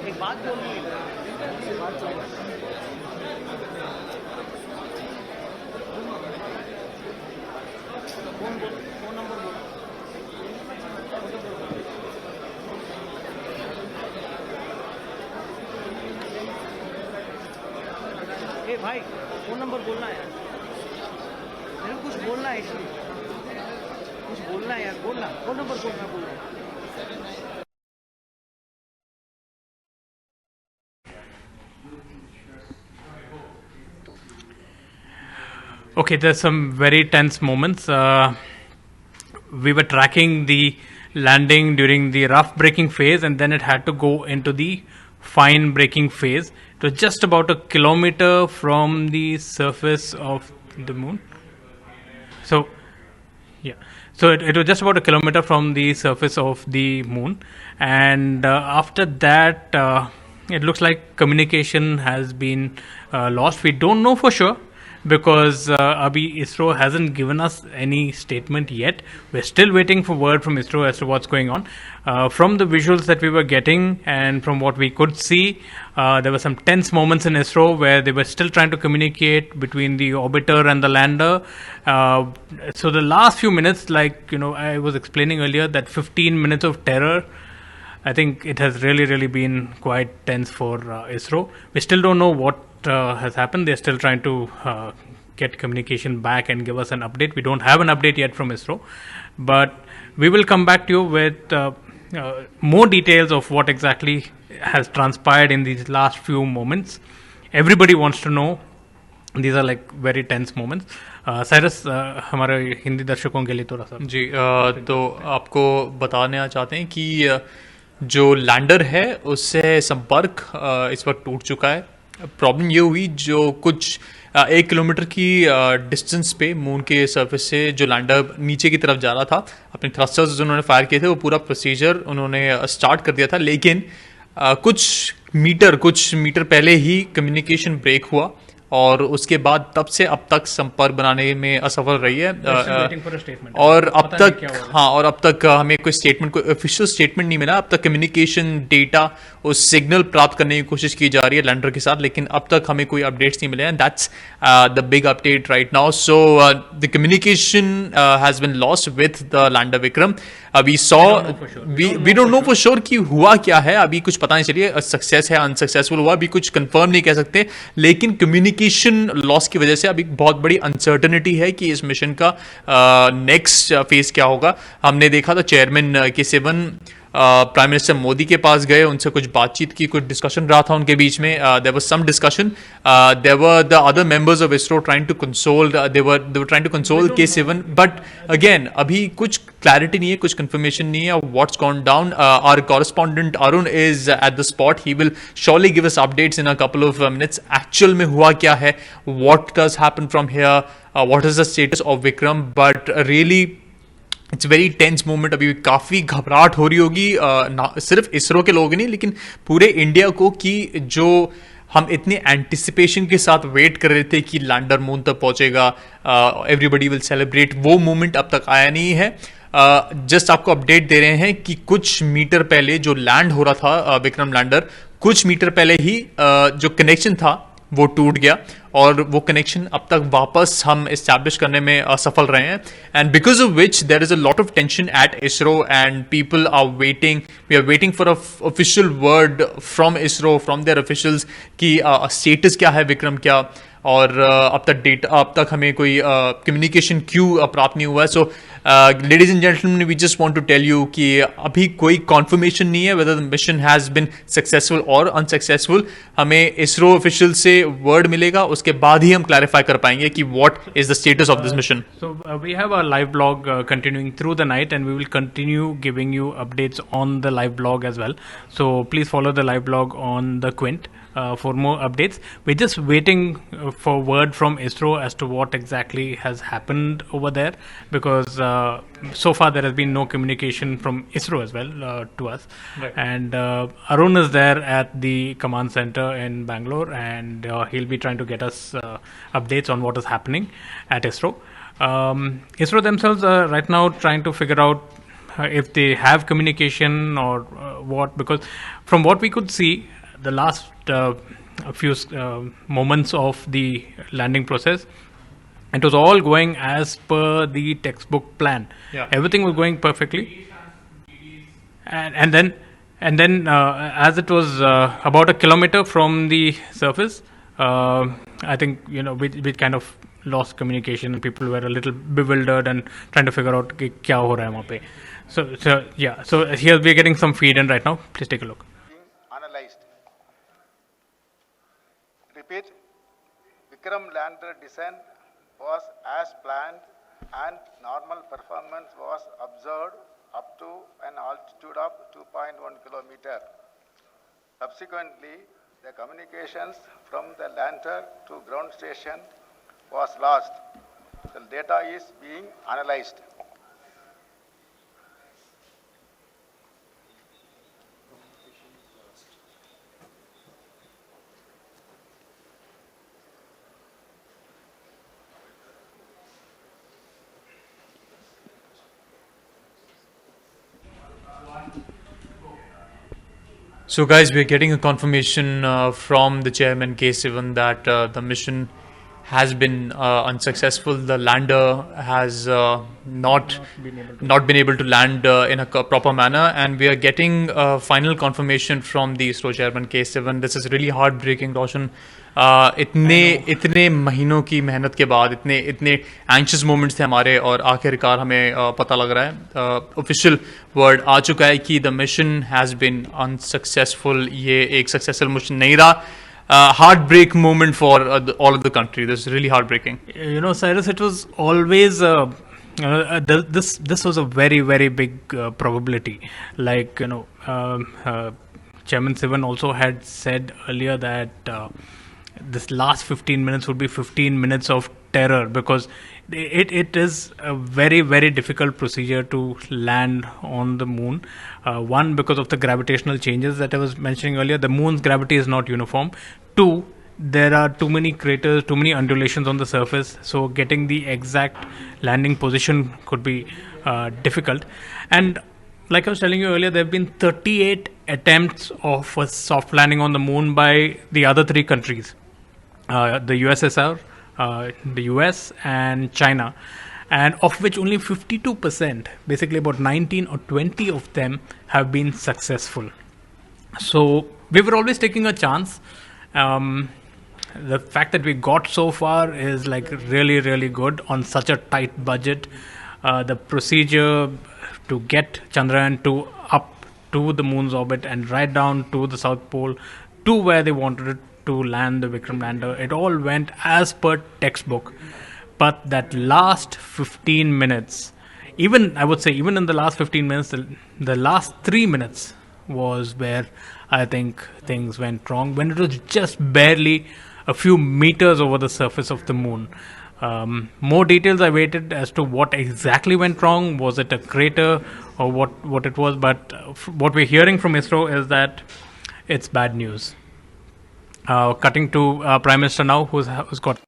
एक बात बोलनी है। Phone number बोलो। ए भाई phone number बोलना है यार, मेरे को कुछ बोलना है, इसलिए कुछ बोलना है यार, बोलना फोन नंबर बोलना बोलना। Okay, there's some very tense moments. We were tracking the landing during the rough braking phase, and then it had to go into the fine braking phase. It was just about a kilometer from the surface of the moon. So, yeah. So it was just about a kilometer from the surface of the moon, and after that, it looks like communication has been lost. We don't know for sure because Abhi ISRO hasn't given us any statement yet. We're still waiting for word from ISRO as to what's going on. From the visuals that we were getting and from what we could see, there were some tense moments in ISRO where they were still trying to communicate between the orbiter and the lander. So the last few minutes, like I was explaining earlier, that 15 minutes of terror, I think it has really been quite tense for ISRO. We still don't know what has happened. They're still trying to get communication back and give us an update. We don't have an update yet from ISRO, but we will come back to you with more details of what exactly has transpired in these last few moments. Everybody wants to know. These are like very tense moments. Cyrus हमारे हिंदी दर्शकों के लिए थोड़ा सा जी तो आपको बताना चाहते हैं कि जो लैंडर है उससे संपर्क इस वक्त टूट चुका है. प्रॉब्लम ये हुई जो कुछ 1 किलोमीटर की डिस्टेंस पे मून के सरफेस से जो लैंडर नीचे की तरफ जा रहा था, अपने थ्रस्टर्स जो उन्होंने फायर किए थे वो पूरा प्रोसीजर उन्होंने स्टार्ट कर दिया था, लेकिन कुछ मीटर पहले ही कम्युनिकेशन ब्रेक हुआ और उसके बाद तब से अब तक संपर्क बनाने में असफल रही है. और अब तक हमें कोई ऑफिशियल स्टेटमेंट नहीं मिला. अब तक कम्युनिकेशन डेटा और सिग्नल प्राप्त करने की कोशिश की जा रही है लैंडर के साथ, लेकिन अब तक हमें कोई अपडेट्स नहीं मिले हैं. That's the big update right now. So the communication has been lost with the lander Vikram. अभी we don't know for sure कि हुआ क्या है. अभी कुछ पता नहीं चलिए सक्सेस है अनसक्सेसफुल हुआ, अभी कुछ कंफर्म नहीं कह सकते, लेकिन कम्युनिकेशन लॉस की वजह से अभी बहुत बड़ी अनसर्टेनिटी है कि इस मिशन का नेक्स्ट फेज क्या होगा. हमने देखा था चेयरमैन के7 प्राइम मिनिस्टर मोदी के पास गए, उनसे कुछ बातचीत की, कुछ डिस्कशन रहा था उनके बीच में. There was some discussion. There were the other members of ISRO trying to console, they were trying to console के7, बट अगेन अभी कुछ क्लैरिटी नहीं है, कुछ कंफर्मेशन नहीं है what's gone down. Our correspondent Arun is at the spot. He will surely give us updates in a couple of minutes. Actual में हुआ क्या है, what does happen from here, what is the status of Vikram. But really it's very tense moment. अभी काफ़ी घबराहट हो रही होगी सिर्फ इसरो के लोग नहीं लेकिन पूरे इंडिया को, कि जो हम इतने एंटिसिपेशन के साथ वेट कर रहे थे कि लैंडर मून तक पहुंचेगा, एवरीबडी विल सेलिब्रेट, वो मोमेंट अब तक आया नहीं है. जस्ट आपको अपडेट दे रहे हैं कि कुछ मीटर पहले जो लैंड हो रहा था विक्रम लैंडर, कुछ मीटर पहले ही जो कनेक्शन था वो टूट गया और वो कनेक्शन अब तक वापस हम इस्टेब्लिश करने में असफल रहे हैं. And because of which there is a lot of tension at ISRO and people are waiting, we are waiting for a official word from ISRO, from their officials कि स्टेटस क्या है विक्रम क्या, और अब तक हमें कोई कम्युनिकेशन क्यों प्राप्त नहीं हुआ है. So ladies and gentleman, we just want to tell you कि अभी कोई कॉन्फर्मेशन नहीं है whether the mission has been successful और अनसक्सेसफुल. हमें इसरो ऑफिशियल से वर्ड मिलेगा, उसके बाद ही हम क्लैरिफाई कर पाएंगे कि what is the status of this mission. So we have a live blog continuing through the night, and we will continue giving you updates on the live blog as well. So please follow the live blog on the Quint for more updates. We're just waiting for word from ISRO as to what exactly has happened over there, because so far there has been no communication from ISRO as well to us. Right. And Arun is there at the command center in Bangalore, and he'll be trying to get us updates on what is happening at ISRO. ISRO themselves are right now trying to figure out if they have communication or what, because from what we could see, the last few moments of the landing process, it was all going as per the textbook plan. Yeah. Everything was going perfectly, and then as it was about a kilometer from the surface, I think we kind of lost communication, and people were a little bewildered and trying to figure out कि क्या हो रहा है वहाँ पे. So here we are getting some feed in right now. Please take a look. Analyzed. Repeat. Vikram lander descent was as planned and normal performance was observed up to an altitude of 2.1 kilometer. Subsequently, the communications from the lander to ground station was lost. The data is being analyzed. So, guys, we're getting a confirmation from the chairman K7 that the mission has been unsuccessful. The lander has not been able to land in a proper manner, and we are getting final confirmation from the ISRO chairman K7. This is really heartbreaking, Roshan. इतने महीनों की मेहनत के बाद इतने anxious moments थे हमारे, और आखिरकार हमें पता लग रहा है, ऑफिशियल वर्ड आ चुका है कि the mission has been unsuccessful. ये एक सक्सेसफुल मिशन नहीं रहा. Heartbreak moment for all of the country. This is really heartbreaking. You know, Cyrus, it was always this was a very, very big probability. Like, you know, Chairman Sivan also had said earlier that this last 15 minutes would be 15 minutes of terror, because it is a very, very difficult procedure to land on the moon. One, because of the gravitational changes that I was mentioning earlier. The moon's gravity is not uniform. Two, there are too many craters, too many undulations on the surface, so getting the exact landing position could be difficult. And like I was telling you earlier, there have been 38 attempts of a soft landing on the moon by the other three countries, the USSR, the US and China, and of which only 52%, basically about 19 or 20 of them, have been successful. So we were always taking a chance. The fact that we got so far is like really, really good on such a tight budget. The procedure to get Chandrayaan 2 up to the moon's orbit and right down to the South Pole, to where they wanted it to land the Vikram lander, it all went as per textbook. But that last 15 minutes, even I would say, even in the last 15 minutes, the last 3 minutes was where I think things went wrong, when it was just barely a few meters over the surface of the moon. More details I waited as to what exactly went wrong. Was it a crater or what it was? But what we're hearing from ISRO is that it's bad news. Cutting to Prime Minister now, who's got.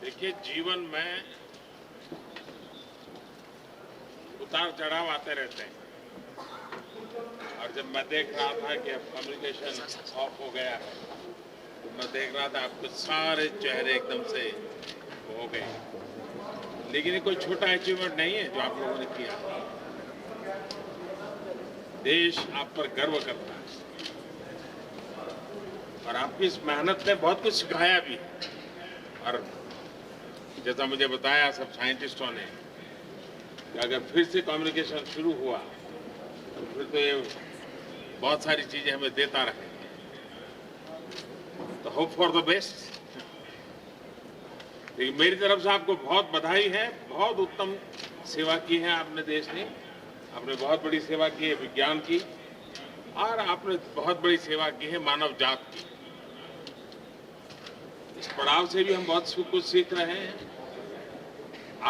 देखिए, जीवन में उतार चढ़ाव आते रहते हैं, और जब मैं देख रहा था कि अब कम्युनिकेशन ऑफ हो गया है, तो मैं देख रहा था आपके सारे चेहरे एकदम से हो गए. लेकिन ये कोई छोटा अचीवमेंट नहीं है जो आप लोगों ने किया. देश आप पर गर्व करता है और आपकी इस मेहनत ने बहुत कुछ सिखाया भी है। और जैसा मुझे बताया सब साइंटिस्टों ने कि अगर फिर से कम्युनिकेशन शुरू हुआ तो फिर तो ये बहुत सारी चीजें हमें देता रहेगा। तो होप फॉर द बेस्ट। लेकिन मेरी तरफ से आपको बहुत बधाई है। बहुत उत्तम सेवा की है आपने देश ने। आपने बहुत बड़ी सेवा की है विज्ञान की और आपने बहुत बड़ी सेवा की है मानव जात की। इस पड़ाव से भी हम बहुत कुछ सीख रहे हैं।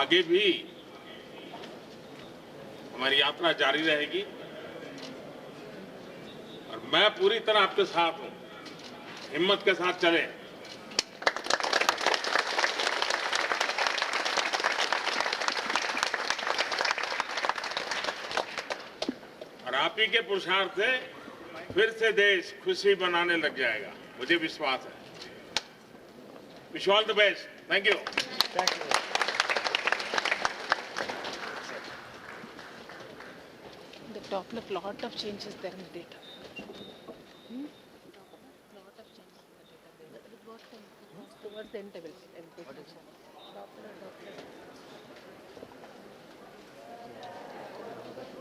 आगे भी हमारी यात्रा जारी रहेगी और मैं पूरी तरह आपके साथ हूं। हिम्मत के साथ चलें। और आप ही के पुरुषार्थ से फिर से देश खुशी बनाने लग जाएगा, मुझे विश्वास है। Wish all the best. Thank you. The Doppler lot of changes there in the data. Lot of changes in the data. With what time? Towards the end level. Doppler.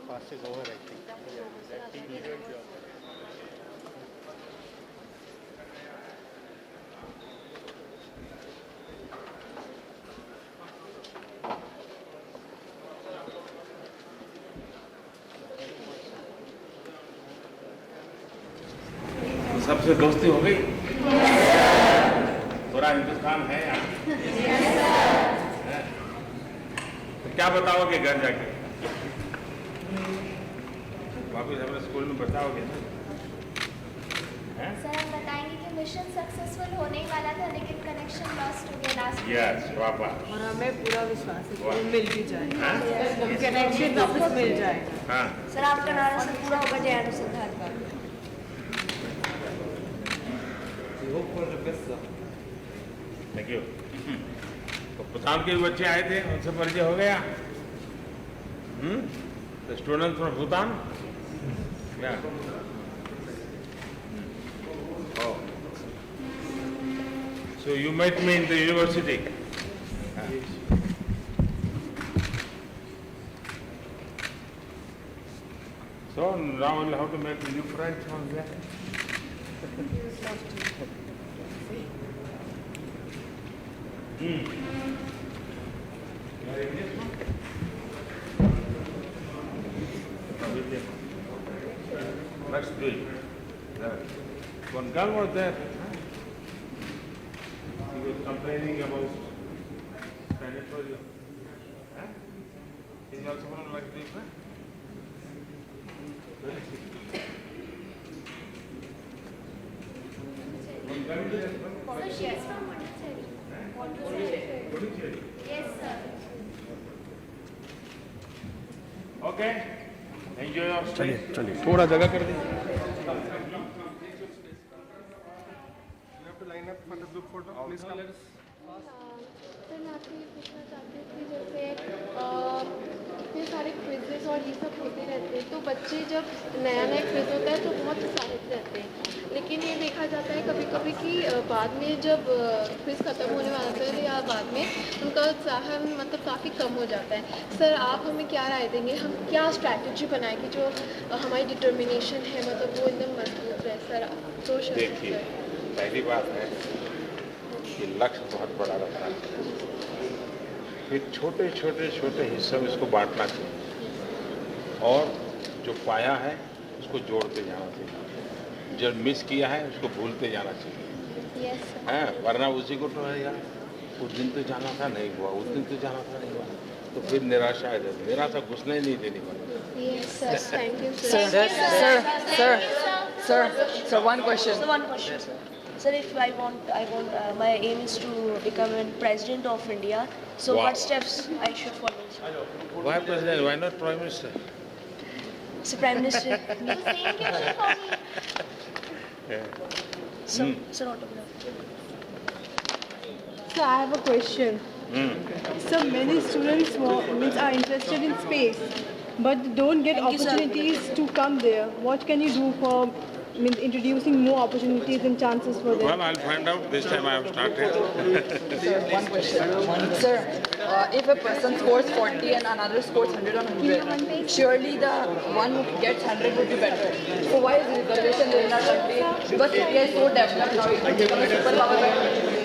Fast is over, I think. सबसे दोस्ती हो गई। पूरा हिंदुस्तान है यहाँ। तो क्या बताओगे घर जाके? वापिस अपने स्कूल में बताओगे? सर हम बताएंगे कि मिशन सक्सेसफुल होने वाला था लेकिन कनेक्शन लॉस्ट हो गया लास्ट में। यस, वापस। और हमें पूरा विश्वास है कि वो मिल भी जाएगा। कनेक्शन वापस मिल जाएगा। हाँ। सर आपका नारा से पूरा होगा जय अनुसंधान का। Thank you. तो भूटान के बच्चे आए थे, उनसे परिचय हो गया। The student from Bhutan. So you met me in the university. So now we'll have to make new friends from there. Let's do it. One girl was there. He was complaining about sanitary. He's also from like this, huh? So she is from Untitled. Yes, sir. Okay. Enjoy your stay. चलिए थोड़ा जगह कर दीजिए। You have to line up for the group photo. Please come. Sir मैं आपसे ये पूछना चाहती हूँ कि जैसे इतने सारे क्विजेस और ये सब होते रहते हैं तो बच्चे जब नया क्विज होता है तो बहुत उत्साहित रहते हैं, लेकिन ये देखा जाता है कभी कभी कि बाद में जब क्विज ख़त्म होने वाला होता है या बाद में उनका उत्साह मतलब काफ़ी कम हो जाता है। सर आप हमें क्या राय देंगे, हम क्या स्ट्रैटेजी बनाएं कि जो हमारी डिटर्मिनेशन है मतलब वो एकदम मजबूत रहे? सर सोच देखिए, पहली बात है कि लक्ष्य बहुत बड़ा रहता है, फिर छोटे छोटे छोटे हिस्सों में इसको बांटना चाहिए और जो पाया है उसको जोड़ते जाना चाहिए, जो मिस किया है उसको भूलते जाना चाहिए। हाँ, वरना उसी को तो है यार उस दिन तो जाना था नहीं हुआ, उस दिन तो जाना था नहीं हुआ, तो फिर निराशा है, निराशा घुसने ही नहीं देनी पड़ती। Sir, one question. So one question, sir. Sir, if I want, my aim is to become a president of India. So Wow. what steps I should follow? Sir? Why president? Why not prime minister? So prime minister. Yeah. Sir, autograph. So I have a question. So many students are interested in space. but they don't get Thank you, sir. opportunities to come there. What can you do for introducing more opportunities and chances for them? Well, I'll find out. This time I have started. Sir, one question. Sir, if a person scores 40 and another scores 100 on 100, surely the one who gets 100 would be better. So why is reservation in our country? Because India is so developed now, it will become a superpower.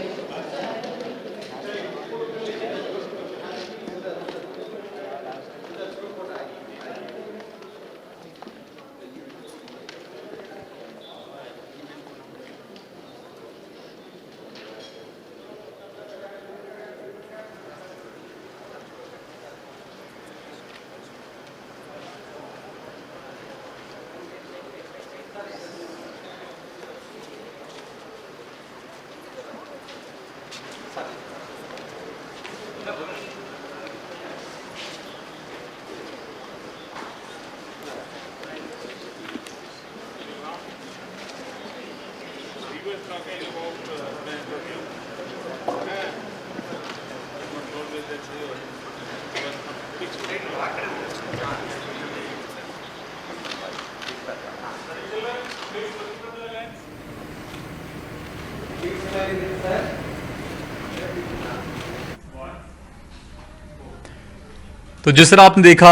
तो जिस तरह आपने देखा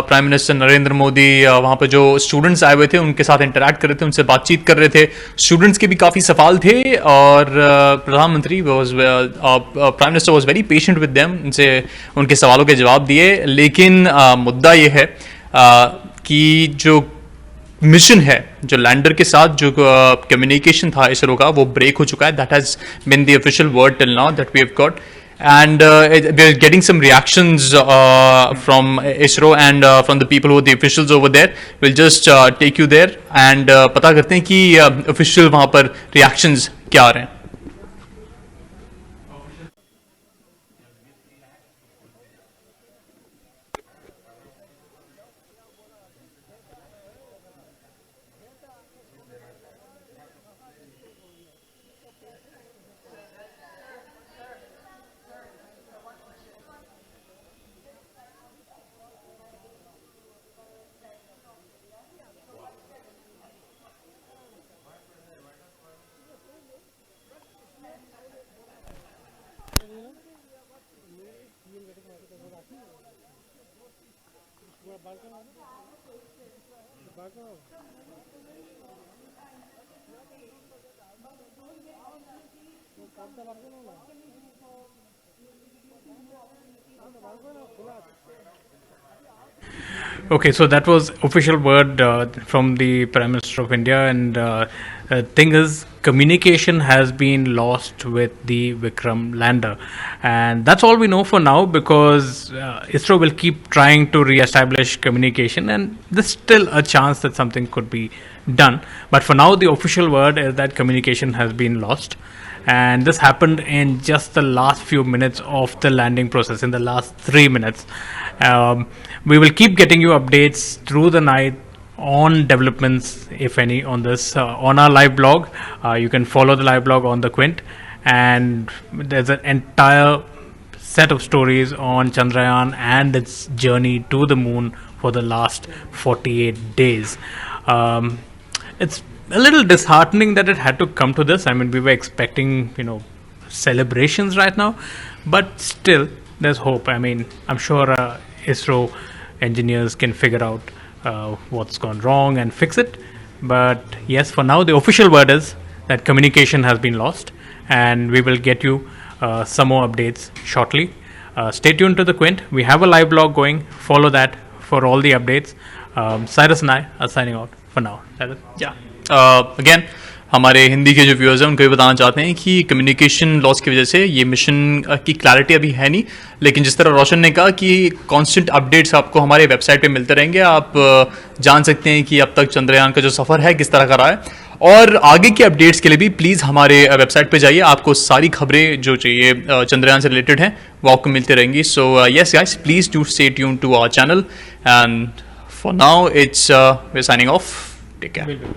prime minister Narendra Modi वहाँ पर जो students आए हुए थे उनके साथ इंटरैक्ट कर रहे थे, उनसे बातचीत कर रहे थे। स्टूडेंट्स के भी काफ़ी सवाल थे और प्रधानमंत्री prime minister was very patient with them, उनसे उनके सवालों के जवाब दिए। लेकिन मुद्दा ये है कि जो मिशन है, जो लैंडर के साथ जो कम्युनिकेशन था इसरो का, वो ब्रेक हो चुका है। That has been the official word till now that we have got, and we're getting some reactions from ISRO and from the people who are the officials over there. We'll just take you there and पता करते हैं कि official वहाँ पर reactions क्या आ रहे हैं। Okay, so that was official word from the Prime Minister of India, and thing is, communication has been lost with the Vikram lander, and that's all we know for now, because ISRO will keep trying to re-establish communication, and there's still a chance that something could be done. But for now, the official word is that communication has been lost, and this happened in just the last few minutes of the landing process, in the last 3 minutes. We will keep getting you updates through the night on developments, if any, on this on our live blog. You can follow the live blog on the Quint, and there's an entire set of stories on Chandrayaan and its journey to the moon for the last 48 days. It's a little disheartening that it had to come to this. I mean, we were expecting, celebrations right now, but still, there's hope. I mean, I'm sure ISRO engineers can figure out what's gone wrong and fix it. But yes, for now, the official word is that communication has been lost, and we will get you some more updates shortly. Stay tuned to the Quint. We have a live blog going. Follow that for all the updates. Cyrus and I are signing out for now. Cyrus? Yeah. Again, हमारे हिंदी के जो viewers हैं उनको ये बताना चाहते हैं कि कम्युनिकेशन लॉस की वजह से ये मिशन की क्लैरिटी अभी है नहीं, लेकिन जिस तरह रोशन ने कहा कि कांस्टेंट अपडेट्स आपको हमारे वेबसाइट पे मिलते रहेंगे। आप जान सकते हैं कि अब तक चंद्रयान का जो सफ़र है किस तरह का रहा है, और आगे के अपडेट्स के लिए भी प्लीज़ हमारे वेबसाइट पे जाइए। आपको सारी खबरें जो चाहिए चंद्रयान से रिलेटेड हैं वो आपको मिलती रहेंगी। So yes guys, please do stay tune to our channel, and for now it's we are signing off. Take care.